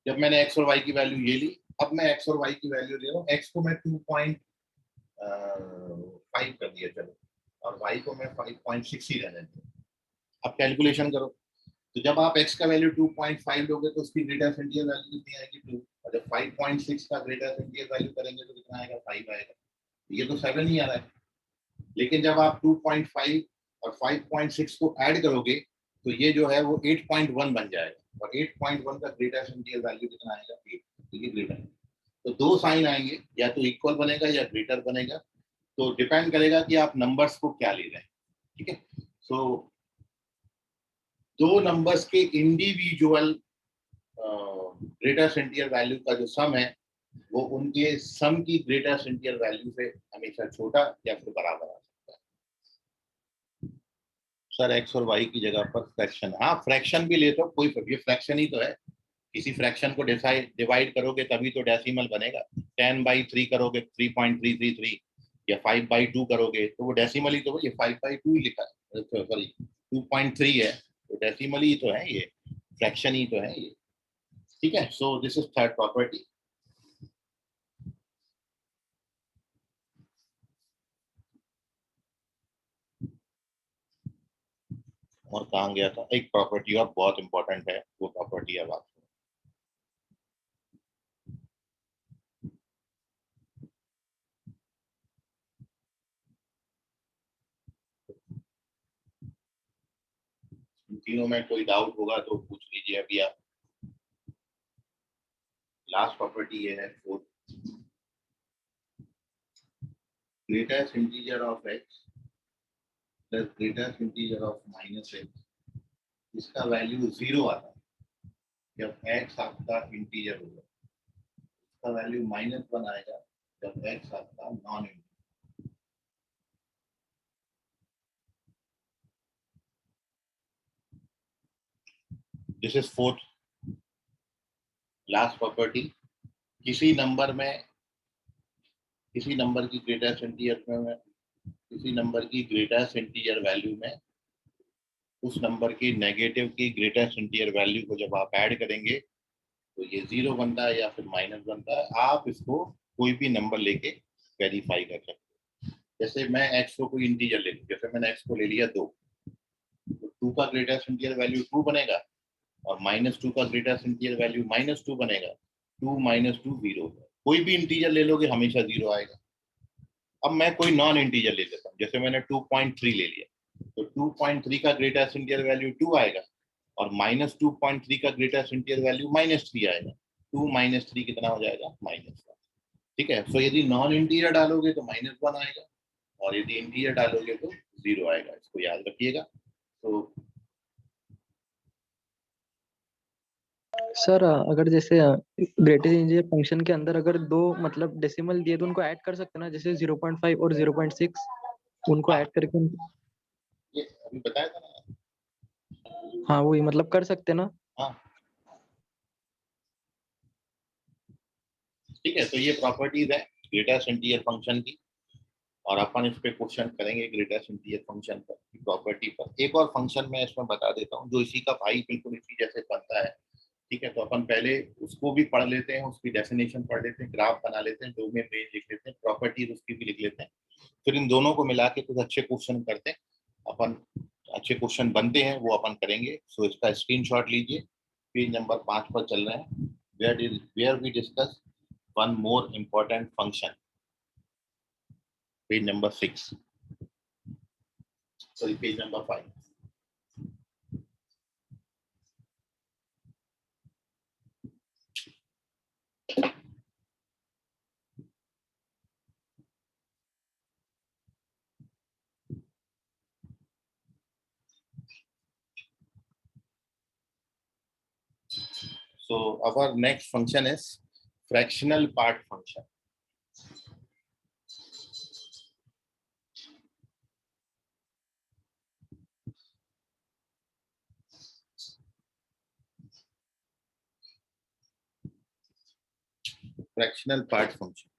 जब मैंने x और y की वैल्यू ये ली, अब मैं x और y की वैल्यू ले रहा हूँ। x को मैं 2.5 कर दिया, चलो, और y को मैं 5.6 ही रहने दूँ। अब कैलकुलेशन करो, तो जब आप x का वैल्यू 2.5 लोगे तो उसकी ग्रेटेस्ट इंटीजर वैल्यू कितनी आएगी 2, और जब 5.6 का ग्रेटेस्ट इंटीजर वैल्यू करेंगे तो कितना आएगा 5 आएगा। ये तो 7 ही आ रहा है, लेकिन जब आप 2.5 और 5.6 को ऐड करोगे तो ये जो है वो 8.1 बन जाएगा, और 8.1 का ग्रेटेस्ट इंटीजर वैल्यू कितना आएगा 8, तो ये ग्रेटर है। तो दो साइन आएंगे, या तो इक्वल बनेगा या ग्रेटर बनेगा। तो डिपेंड करेगा कि आप नंबर्स को क्या ले रहे हैं, ठीक है। सो दो नंबर्स के इंडिविजुअल ग्रेटेस्ट इंटीजर वैल्यू का जो सम है वो उनके सम की ग्रेटेस्ट इंटीजर वैल्यू से हमेशा छोटा या फिर बराबर आ सकता है। सर एक्स और वाई की जगह पर फ्रैक्शन, हाँ फ्रैक्शन भी ले तो कोई, ये फ्रैक्शन ही तो है। किसी फ्रैक्शन को डिवाइड करोगे तभी तो डेसिमल बनेगा। 10/3 करोगे 3.333, या 5/2 करोगे तो वो डेसिमल ही तो, ये 5/2 ही लिखा है, सॉरी 2.3 है, तो डेसिमल ही तो है, ये फ्रैक्शन ही तो है ये, ठीक है। सो दिस इज थर्ड प्रॉपर्टी। और कहाँ गया था, एक प्रॉपर्टी और बहुत इंपॉर्टेंट है, वो प्रॉपर्टी है बात। इन तीनों में कोई डाउट होगा तो पूछ लीजिए अभी आप। लास्ट प्रॉपर्टी ये है fourth, greatest integer of x plus greatest integer of minus x, इसका वैल्यू 0 आता है जब एक्स आपका इंटीजर होगा, इसका वैल्यू -1 आएगा जब एक्स आपका non integer. This is fourth last property. किसी नंबर में, किसी नंबर की ग्रेटेस्ट इंटीजर में, किसी नंबर की ग्रेटेस्ट इंटीजर वैल्यू में उस नंबर की नेगेटिव की ग्रेटेस्ट इंटीजर वैल्यू को जब आप ऐड करेंगे तो ये 0 बनता है या फिर माइनस बनता है। आप इसको कोई भी नंबर लेके वेरीफाई कर सकते हैं। जैसे मैं एक्स को कोई इंटीजर ले लूँ, जैसे मैंने एक्स को ले लिया 2, तो 2 का ग्रेटेस्ट इंटीजर वैल्यू 2 बनेगा, और -2 का ग्रेटेस्ट इंटीजर वैल्यू -2 बनेगा। 2 - 2 0। कोई भी इंटीजर ले लोगे हमेशा 0 आएगा। अब मैं कोई नॉन इंटीजर ले लेता हूँ, जैसे मैंने 2.3 ले लिया, तो 2.3 का ग्रेटेस्ट इंटीजर वैल्यू 2 आएगा, और -2.3 का ग्रेटेस्ट इंटीजर वैल्यू -3 आएगा। 2 - 3 कितना हो जाएगा, -1, ठीक है। सो यदि नॉन इंटीजर डालोगे तो -1 आएगा, और यदि इंटीजर डालोगे तो 0 आएगा, इसको याद रखिएगा। तो सर अगर जैसे ग्रेटेस्ट इंटीजर फंक्शन के अंदर अगर दो मतलब डेसिमल दिए तो उनको ऐड कर सकते हैं ना, जैसे 0.5 और 0.6 उनको हाँ, ऐड करके। ये अभी बताया था ना। हाँ वही मतलब कर सकते हैं ना। हाँ ठीक है, तो ये प्रॉपर्टीज है ग्रेटेस्ट इंटीजर फंक्शन की, और अपन इस पे क्वेश्चन करेंगे ग्रेटेस्ट इंटीजर फंक्शन पर की प्रॉपर्टी पर। एक और फंक्शन मैं इसमें बता देता हूँ जो इसी का भाई बिल्कुल इसी जैसे बनता है, ठीक है। तो अपन पहले उसको भी पढ़ लेते हैं, उसकी डेफिनेशन पढ़ लेते हैं, ग्राफ बना लेते हैं, डोमेन रेंज लिख लेते हैं, प्रॉपर्टीज उसकी भी लिख लेते हैं, फिर इन दोनों को मिला के कुछ अच्छे क्वेश्चन करते हैं अपन। अच्छे क्वेश्चन बनते हैं वो अपन करेंगे। सो इसका स्क्रीनशॉट लीजिए, पेज नंबर 5 पर चल रहे हैं, where we discuss one more important function, page number 6, sorry page number 5। So our next function is fractional part function. Fractional part function.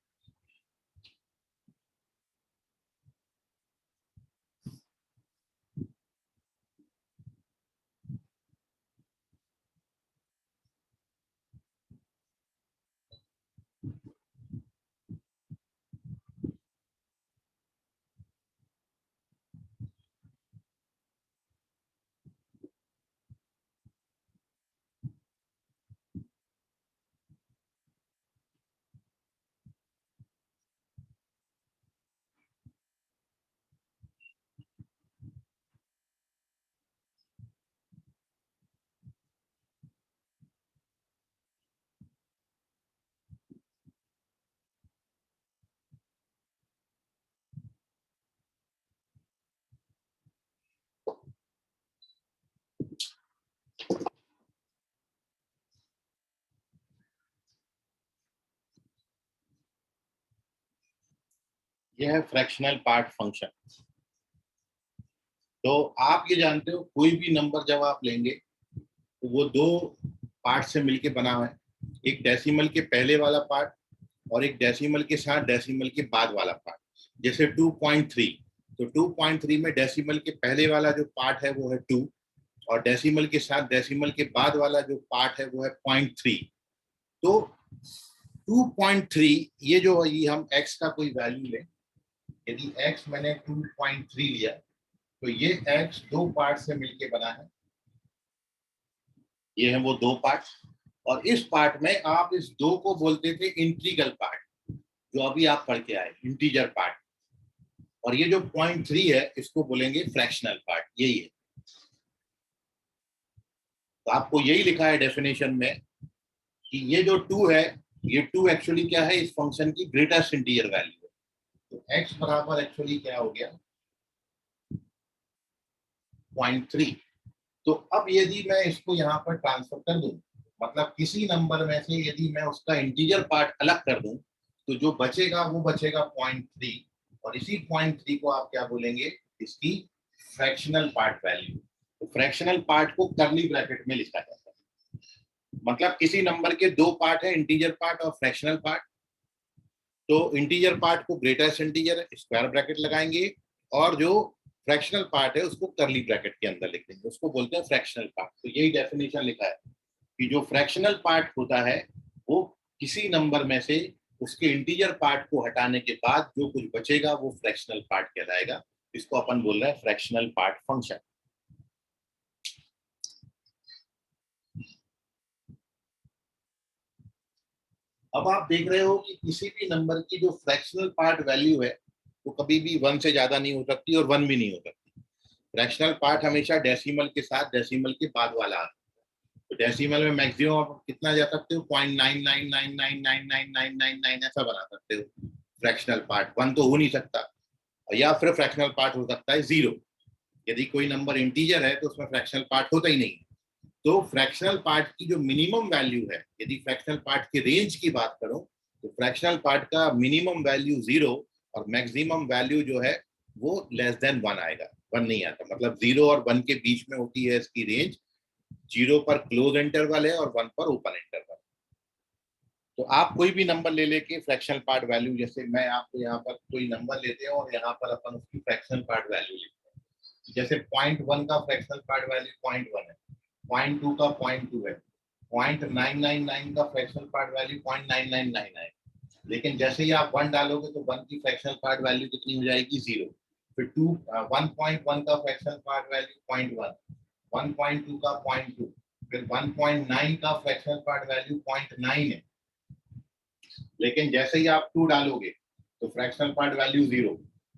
यह है फ्रैक्शनल पार्ट फंक्शन। तो आप ये जानते हो कोई भी नंबर जब आप लेंगे तो वो दो पार्ट से मिलके बना है, एक डेसिमल के पहले वाला पार्ट और एक डेसिमल के साथ डेसिमल के बाद वाला पार्ट। जैसे 2.3, तो 2.3 में डेसिमल के पहले वाला जो पार्ट है वो है 2 और डेसिमल के साथ डेसिमल के बाद वाला जो पार्ट है वो है 0.3। तो 2.3 ये जो है, ये हम x का कोई वैल्यू लें, यदि x मैंने 2.3 लिया तो ये x दो पार्ट से मिलके बना है, ये है वो दो पार्ट। और इस पार्ट में आप इस दो को बोलते थे इंटीग्रल पार्ट, जो अभी आप पढ़ के आए इंटीजर पार्ट। और ये जो 0.3 है इसको बोलेंगे फ्रैक्शनल पार्ट, यही है। तो आपको यही लिखा है डेफिनेशन में कि ये जो 2 है, ये 2 एक्चुअली क्या है, इस फंक्शन की ग्रेटेस्ट इंटीजर वैल्यू है। तो x बराबर एक्चुअली क्या हो गया 0.3। तो अब यदि मैं इसको यहाँ पर ट्रांसफर कर दूं, मतलब किसी नंबर में से यदि मैं उसका इंटीजर पार्ट अलग कर दूं तो जो बचेगा वो बचेगा 0.3 और इसी 0.3 को आप क्या बोलेंगे, इसकी फ्रैक्शनल पार्ट वैल्यू। तो फ्रैक्शनल पार्ट को कर्ली ब्रैकेट में लिखा जाता है। मतलब किसी नंबर के दो पार्ट है, इंटीजर पार्ट और फ्रैक्शनल पार्ट। तो इंटीजर पार्ट को ग्रेटेस्ट इंटीजर स्क्वायर ब्रैकेट लगाएंगे और जो फ्रैक्शनल पार्ट है उसको कर्ली ब्रैकेट के अंदर लिख देंगे, उसको बोलते हैं फ्रैक्शनल पार्ट। तो यही डेफिनेशन लिखा है कि जो फ्रैक्शनल पार्ट होता है वो किसी नंबर में से उसके इंटीजर पार्ट को हटाने के बाद जो कुछ बचेगा वो फ्रैक्शनल पार्ट कहलाएगा। इसको अपन बोल रहे हैं फ्रैक्शनल पार्ट फंक्शन। अब आप देख रहे हो कि किसी भी नंबर की जो फ्रैक्शनल पार्ट वैल्यू है वो कभी भी 1 से ज्यादा नहीं हो सकती और 1 भी नहीं हो सकती। फ्रैक्शनल पार्ट हमेशा डेसिमल के साथ डेसिमल के बाद वाला आता है। तो डेसिमल में मैक्सिमम आप कितना जा सकते हो, 0.99999999 ऐसा बना सकते हो फ्रैक्शनल पार्ट। 1 तो हो नहीं सकता, या फिर फ्रैक्शनल पार्ट हो सकता है 0। यदि कोई नंबर इंटीजर है तो उसमें फ्रैक्शनल पार्ट होता ही नहीं। तो फ्रैक्शनल पार्ट की जो मिनिमम वैल्यू है, यदि फ्रैक्शनल पार्ट की रेंज की बात करो तो फ्रैक्शनल पार्ट का मिनिमम वैल्यू 0 और मैक्सिमम वैल्यू जो है वो लेस देन 1 आएगा। 1 नहीं आता, मतलब 0 और 1 के बीच में होती है इसकी रेंज। 0 पर क्लोज इंटरवल है और 1 पर ओपन इंटरवल। तो आप कोई भी नंबर ले लेके फ्रैक्शनल पार्ट वैल्यू, जैसे मैं आपको यहाँ पर कोई नंबर लेते हैं और यहाँ पर अपन उसकी फ्रैक्शनल पार्ट वैल्यू लिखते हैं। जैसे 0.1 का फ्रैक्शनल पार्ट वैल्यू 0.1 है, 0.2 का 0.2 है, 0.999 का फ्रैक्शनल पार्ट वैल्यू 0.9999 है। लेकिन जैसे ही आप 1 डालोगे तो 1 की फ्रैक्शनल पार्ट वैल्यू कितनी हो जाएगी, 0। फिर 1.1 का फ्रैक्शनल पार्ट वैल्यू 0.1, 1.2 का 0.2, फिर 1.9 का फ्रैक्शनल पार्ट वैल्यू 0.9 है। लेकिन जैसे ही आप 2 डालोगे तो फ्रैक्शनल पार्ट वैल्यू 0,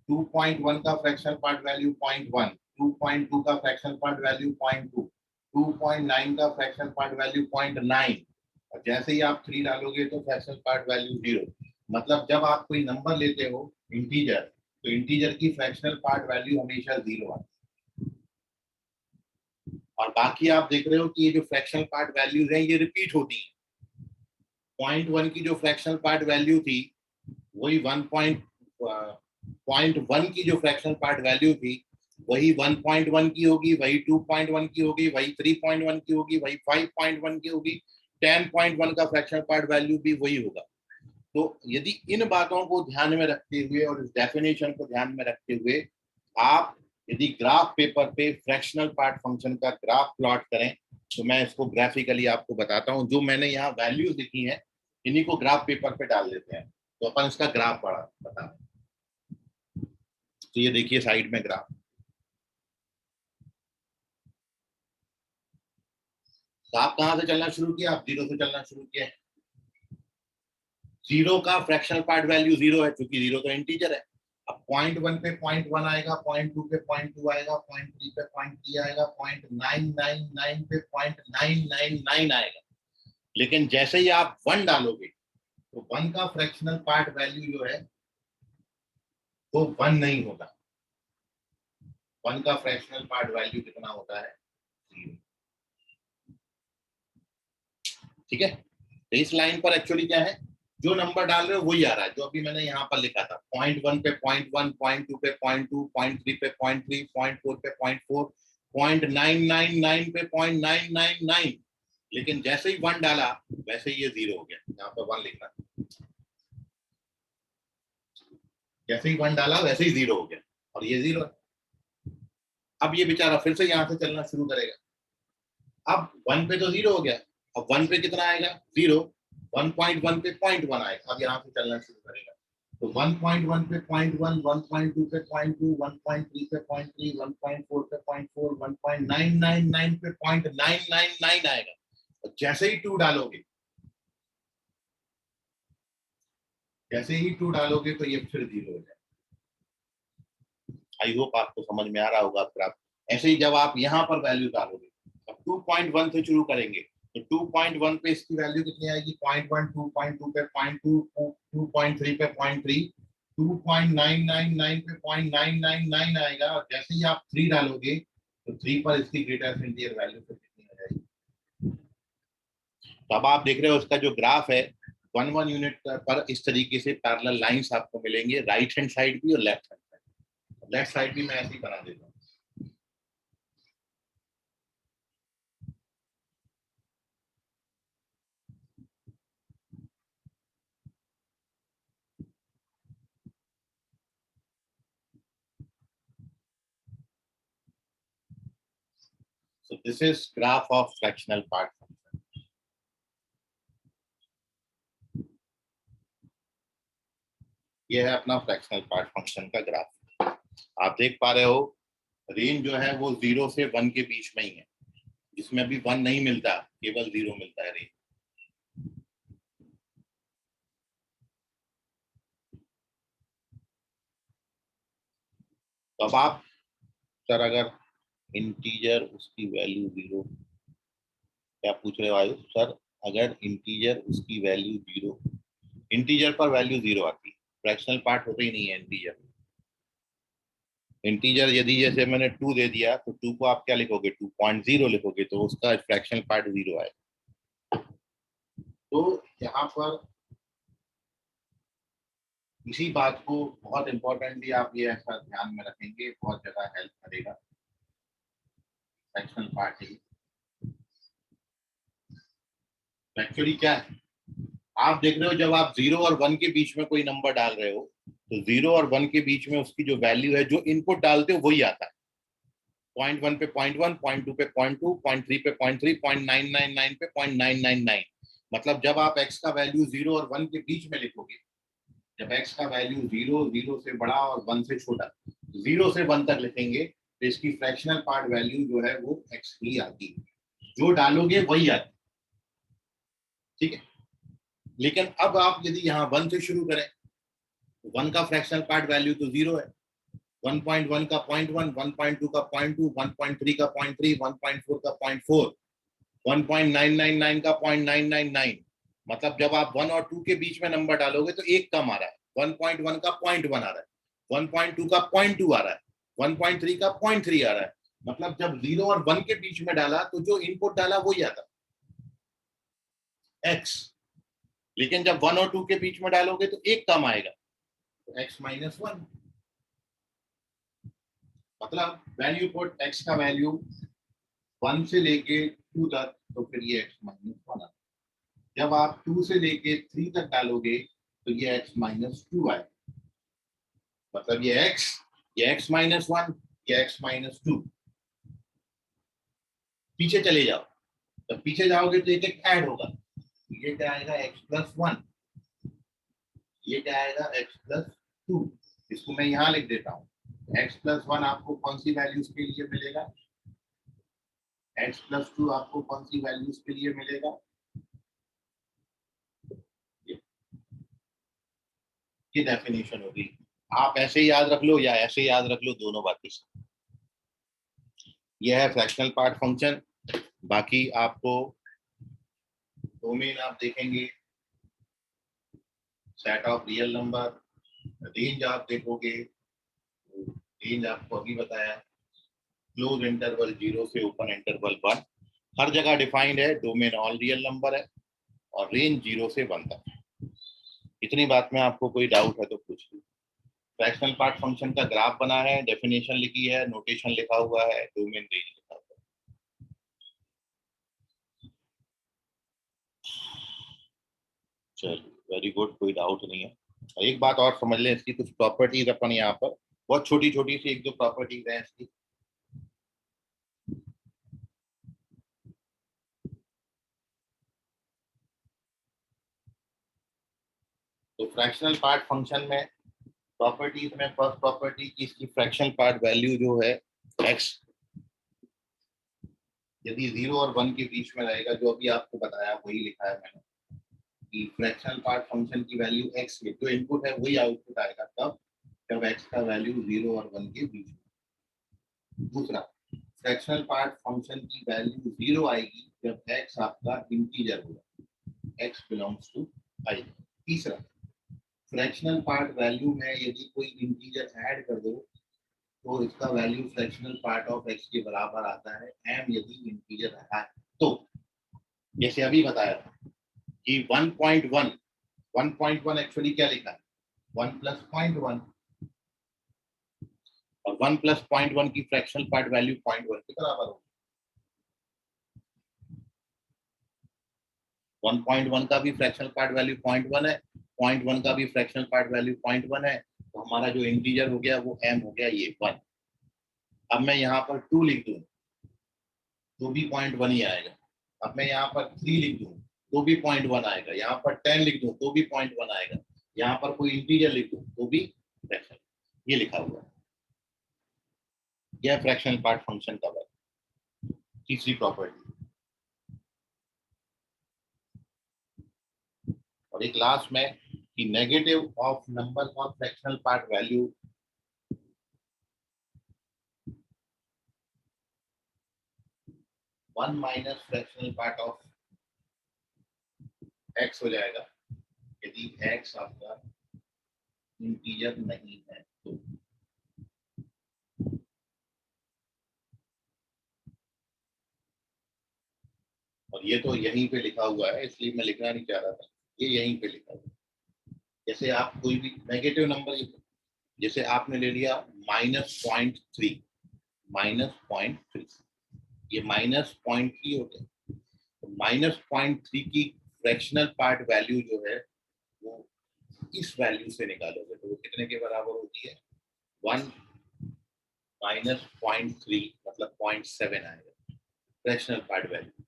2.1 का फ्रैक्शनल पार्ट वैल्यू 0.1, 2.2 का फ्रैक्शनल पार्ट वैल्यू 0.2, 2.9 का फ्रैक्शनल पार्ट वैल्यू 0.9 और जैसे ही आप 3 डालोगे तो फ्रैक्शनल पार्ट वैल्यू 0। मतलब जब आप कोई नंबर लेते हो इंटीजर, तो इंटीजर की फ्रैक्शनल पार्ट वैल्यू हमेशा 0 आती है। और बाकी आप देख रहे हो कि ये जो फ्रैक्शनल पार्ट वैल्यूज हैं ये रिपीट होती हैं। 0.1 की जो फ्रैक्शनल पार्ट वैल्यू थी वही 0.1 की जो फ्रैक्शनल पार्ट वैल्यू थी वही 1.1 की होगी, वही 2.1 की होगी, वही 3.1 की होगी, वही 5.1 की होगी, 10.1 का फ्रैक्शनल पार्ट वैल्यू भी वही होगा। तो यदि इन बातों को ध्यान में रखते हुए और इस डेफिनेशन को ध्यान में रखते हुए आप यदि ग्राफ पेपर पे फ्रैक्शनल पार्ट फंक्शन का ग्राफ प्लॉट करें तो मैं इसको ग्राफिकली आपको बताता हूं। जो मैंने यहाँ वैल्यूज लिखी हैं इन्हीं को ग्राफ पेपर पे डाल देते हैं तो अपन इसका ग्राफ बता। तो ये देखिए साइड में ग्राफ। तो आप कहां से चलना शुरू किया, आप 0 से चलना शुरू किया। 0 का फ्रैक्शनल पार्ट वैल्यू 0 है क्योंकि 0 तो इंटीजर है। अब 0.1 पे 0.1 आएगा, 0.2 पे 0.2 आएगा, 0.3 पे 0.3 आएगा, 0.999 पे 0.999 आएगा। लेकिन जैसे ही आप 1 डालोगे तो 1 का फ्रैक्शनल पार्ट वैल्यू जो है वो 1 नहीं होगा। 1 का फ्रैक्शनल पार्ट वैल्यू कितना होता है, 0। ठीक है। तो इस लाइन पर एक्चुअली क्या है, जो नंबर डाल रहे हो वही आ रहा है, जो अभी मैंने यहाँ पर लिखा था 0.1 पे 0.1, 0.2 पे 0.2, 0.3 पे 0.3, 0.4 पे 0.4, 0.999 पे 0.999। लेकिन जैसे ही 1 डाला वैसे ही ये 0 हो गया। यहाँ पर 1 लिखना, जैसे ही 1 डाला वैसे ही 0 हो गया और ये 0 है। अब ये बेचारा फिर से यहाँ से चलना शुरू करेगा। अब 1 पे तो 0 हो गया, अब 1 पे कितना आएगा? 0। 1.1 पे 0.1 आएगा, अब यहाँ से चलना शुरू करेगा। तो 1.1 पे 0.1, 1.2 पे 0.2, 1.3 पे 0.3, 1.4 पे 0.4, 1.999 पे 0.999 आएगा। और जैसे ही 2 डालोगे, जैसे ही 2 डालोगे तो ये फिर 0 हो जाएगा। आई होप आपको समझ में आ रहा होगा। फिर आप ऐसे ही जब आप यहाँ पर वैल्यू डालोगे, अब 2.1 से शुरू करेंगे तो 2.1 पे इसकी वैल्यू कितनी आएगी? 0.1, 2.2 पे 0.2, 2.3 पे 0.3, 2.999 पे 0.999 आएगा। और जैसे ही आप 3 डालोगे तो 3 पर इसकी ग्रेटर इंटीजर वैल्यू फिर कितनी आ जाएगी? तो अब आप देख रहे हो इसका जो ग्राफ है 1 यूनिट पर इस तरीके से पैरेलल लाइंस आपको मिलेंगे, राइट हैंड साइड भी और left hand side. Left side भी मैं ऐसे ही बना देता हूँ। So this is graph of fractional part function. ये है अपना फ्रैक्शनल पार्ट फंक्शन का ग्राफ। आप देख पा रहे हो रेंज जो है वो 0 से 1 के बीच में ही है, जिसमें अभी 1 नहीं मिलता, केवल 0 मिलता है रेंज। तो अब आप सर अगर इंटीजर उसकी वैल्यू 0, क्या पूछ रहे हो आयुष सर? अगर इंटीजर उसकी वैल्यू 0, इंटीजर पर वैल्यू 0 आती है, फ्रैक्शनल पार्ट होता ही नहीं है इंटीजर। इंटीजर यदि जैसे मैंने 2 दे दिया तो 2 को आप क्या लिखोगे? 2.0 लिखोगे, तो उसका फ्रैक्शनल पार्ट 0 आएगा। तो यहाँ पर इसी बात को बहुत इंपॉर्टेंटली आप ये ऐसा ध्यान में रखेंगे, बहुत ज्यादा हेल्प करेगा फ्रैक्शनल पार्ट ही। एक्चुअली क्या है, आप देख रहे हो जब आप 0 और 1 के बीच में कोई नंबर डाल रहे हो तो 0 और 1 के बीच में उसकी जो वैल्यू है, जो इनपुट डालते हो वही आता है। 0.1 पे 0.1, 0.2 पे 0.2, 0.3 पे 0.3, 0.999 पे 0.999। मतलब जब आप x का वैल्यू 0 और 1 के बीच में लिखोगे, जब x का वैल्यू 0, 0 से बड़ा और 1 से छोटा, 0 से 1 तक लिखेंगे तो इसकी फ्रैक्शनल पार्ट वैल्यू जो है वो x ही आती है, जो डालोगे वही आती है। ठीक है, लेकिन अब आप यदि यहाँ 1 से शुरू करें तो 1 का फ्रैक्शनल पार्ट वैल्यू तो 0 है, 1.1 का 0.1, 1.2 का 0.2, 1.3 का 0.3, 1.4 का 0.4, 1.999 का 0.999। मतलब जब आप 1 और 2 के बीच में नंबर डालोगे तो एक कम आ रहा है, 1.1 का 0.1 आ रहा है, 1.2 का 0.2 आ रहा है, 1.3 का 0.3 आ रहा है। मतलब जब 0 और 1 के बीच में डाला तो जो इनपुट डाला वही आता x। लेकिन जब 1 और 2 के बीच में डालोगे तो एक कम आएगा, तो x -1। मतलब वैल्यू पुट x का वैल्यू 1 से लेके 2 तक, तो फिर ये x -1 आता। जब आप 2 से लेके 3 तक डालोगे तो ये x -2 आएगा। मतलब ये x -1, ये x -2। पीछे चले जाओ, जब पीछे जाओगे तो एक एक ऐड होगा, ये क्या आएगा? x +1, ये क्या आएगा? x +2। इसको मैं यहाँ लिख देता हूँ। x +1 आपको कौन सी वैल्यूज के लिए मिलेगा? x +2 आपको कौन सी वैल्यूज के लिए मिलेगा? ये डेफिनेशन होगी। आप ऐसे ही याद रख लो या ऐसे याद रख लो, दोनों बातें। यह है फ्रैक्शनल पार्ट फंक्शन। बाकी आपको डोमेन आप देखेंगे, set of real number, range आप देखोगे, रेंज आपको अभी बताया, क्लोज इंटरवल 0 से ओपन इंटरवल 1, हर जगह डिफाइंड है। डोमेन ऑल रियल नंबर है और रेंज 0 से 1 तक। इतनी बात में आपको कोई डाउट है तो पूछिए। फ्रैक्शनल पार्ट फंक्शन का ग्राफ बना है, डेफिनेशन लिखी है, नोटेशन लिखा हुआ है, डोमेन रेंज लिखा हुआ है। चलिए वेरी गुड, कोई डाउट नहीं है। एक बात और समझ लें, इसकी कुछ प्रॉपर्टीज अपन यहाँ पर बहुत छोटी छोटी सी एक दो प्रॉपर्टीज हैं इसकी। तो फ्रैक्शनल पार्ट फंक्शन में प्रॉपर्टीज में फर्स्ट प्रॉपर्टी की इसकी फ्रैक्शनल पार्ट वैल्यू जो है x, यदि 0 और 1 के बीच में रहेगा, जो अभी आपको बताया वही लिखा है मैंने कि फ्रैक्शनल पार्ट फंक्शन की वैल्यू x में जो इनपुट है वही आउटपुट आएगा तब जब x का वैल्यू 0 और 1 के बीच में। दूसरा, फ्रैक्शनल पार्ट फंक्शन की वैल्यू 0 आएगी जब x आपका इंटीजर होगा, x बिलोंग्स टू i। तीसरा, फ्रैक्शनल पार्ट वैल्यू में यदि कोई इंटीजर ऐड कर दो तो इसका value fractional part of x के बराबर आता है m यदि इंटीजर रहा है तो। जैसे अभी बताया कि 1.1 एक्चुअली क्या लिखा है 1 प्लस 0.1 और 1 प्लस 0.1 की फ्रैक्शनल पार्ट वैल्यू 0.1 के बराबर होगी। 1.1 का भी फ्रैक्शनल पार्ट वैल्यू 0.1 है, 0.1 का भी फ्रैक्शनल पार्ट वैल्यू 0.1 है, तो हमारा जो इंटीजर हो गया वो m हो गया ये 1। अब मैं यहाँ पर 2 लिख दूं तो भी 0.1 ही आएगा। अब मैं यहाँ पर 3 लिख दूं तो भी 0.1 आएगा, यहाँ पर 10 लिख दूं तो भी 0.1 आएगा, यहाँ पर कोई इंटीजर लिख दूं तो भी फ्रैक्शन, ये लिखा हुआ है। यह फ्रैक्शनल पार्ट फंक्शन का है तीसरी प्रॉपर्टी। और एक लास्ट में कि negative of number of fractional part value one minus fractional part of x हो जाएगा यदि x आपका इंटीजर नहीं है तो। और ये तो यहीं पे लिखा हुआ है इसलिए मैं लिखना नहीं चाह रहा था, ये यहीं पे लिखा हुआ है। जैसे आप कोई भी नेगेटिव नंबर, जैसे आपने ले लिया -0.3, -0.3, ये -0.3 होते हैं, तो -0.3 की फ्रैक्शनल पार्ट वैल्यू जो है वो इस वैल्यू से निकालोगे तो वो कितने के बराबर होती है 1 माइनस 0.3 मतलब 0.7 आएगा फ्रैक्शनल पार्ट वैल्यू।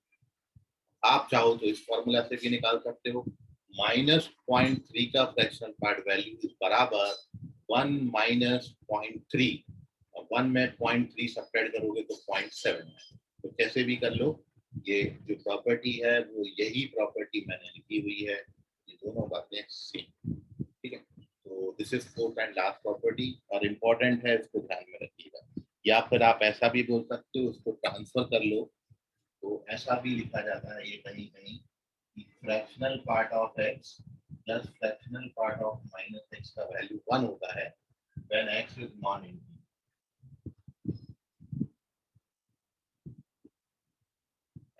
आप चाहो तो इस फॉर्मूला से भी निकाल सकते हो, -0.3 का फ्रैक्शनल पार्ट वैल्यू इज बराबर 1 माइनस 0.3 और 1 में 0.3 सब्ट्रैक्ट करोगे तो 0.7 है। तो कैसे भी कर लो, ये जो प्रॉपर्टी है वो यही प्रॉपर्टी मैंने लिखी हुई है, ये दोनों बातें सेम, ठीक है। तो this is fourth and last property और इम्पोर्टेंट है, इसको ध्यान में रखिएगा। या फिर आप ऐसा भी बोल सकते हो, इसको ट्रांसफर कर लो, तो ऐसा भी लिखा जाता है ये कहीं कहीं कि fractional part of x plus fractional part of minus x का वैल्यू 1 होता है when x is non integer.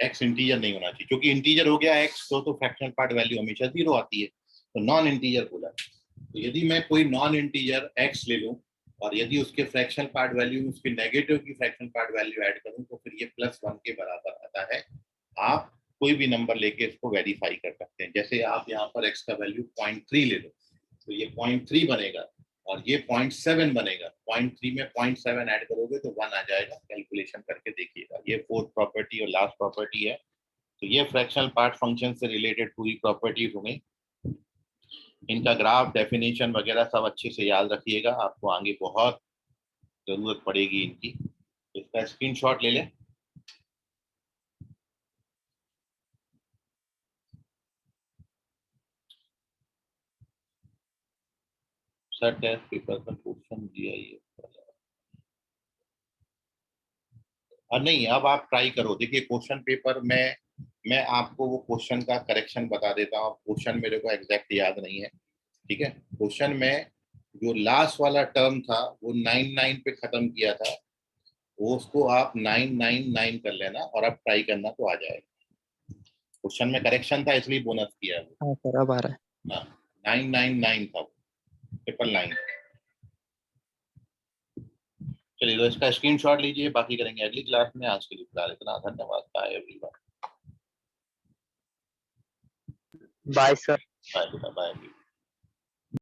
x integer नहीं होना चाहिए, क्योंकि इंटीजर हो गया x तो फ्रैक्शनल पार्ट वैल्यू हमेशा 0 आती है, तो नॉन इंटीजर बोला। तो यदि मैं कोई नॉन इंटीजर x ले लूं और यदि उसके फ्रैक्शनल पार्ट वैल्यू में उसके नेगेटिव की फ्रैक्शनल पार्ट वैल्यू ऐड करूं तो फिर ये +1 के बराबर आता है। आप कोई भी नंबर लेके इसको वेरीफाई कर सकते हैं। जैसे आप यहाँ पर x का वैल्यू 0.3 ले लो तो ये 0.3 बनेगा और ये 0.7 बनेगा, 0.3 में 0.7 ऐड करोगे तो 1 आ जाएगा। कैलकुलेशन करके देखिएगा। ये फोर्थ प्रॉपर्टी और लास्ट प्रॉपर्टी है। तो ये फ्रैक्शनल पार्ट फंक्शन से रिलेटेड पूरी प्रॉपर्टीज हो गई। इनका ग्राफ, डेफिनेशन वगैरह सब अच्छे से याद रखिएगा, आपको आगे बहुत जरूरत पड़ेगी इनकी। इसका स्क्रीनशॉट ले लें। सर टेस्ट पेपर का क्वेश्चन दिया ये, और नहीं अब आप ट्राई करो। देखिए क्वेश्चन पेपर में मैं आपको वो क्वेश्चन का करेक्शन बता देता हूँ। क्वेश्चन मेरे को एग्जैक्ट याद नहीं है, ठीक है। क्वेश्चन में जो लास्ट वाला टर्म था वो 99 पे खत्म किया था, वो उसको आप 999 कर लेना और अब ट्राई करना तो आ जाएगा। क्वेश्चन में करेक्शन था इसलिए बोनस किया है। हाँ सर अब आ रहा है। हाँ, 999 था, 999। चलिए तो इसका स्क्रीनशॉट लीजिए, बाकी करेंगे अगली क्लास में। आज के लिए फिलहाल इतना, धन्यवाद, bye everyone. Bye sir. Bye बेटा, बाय।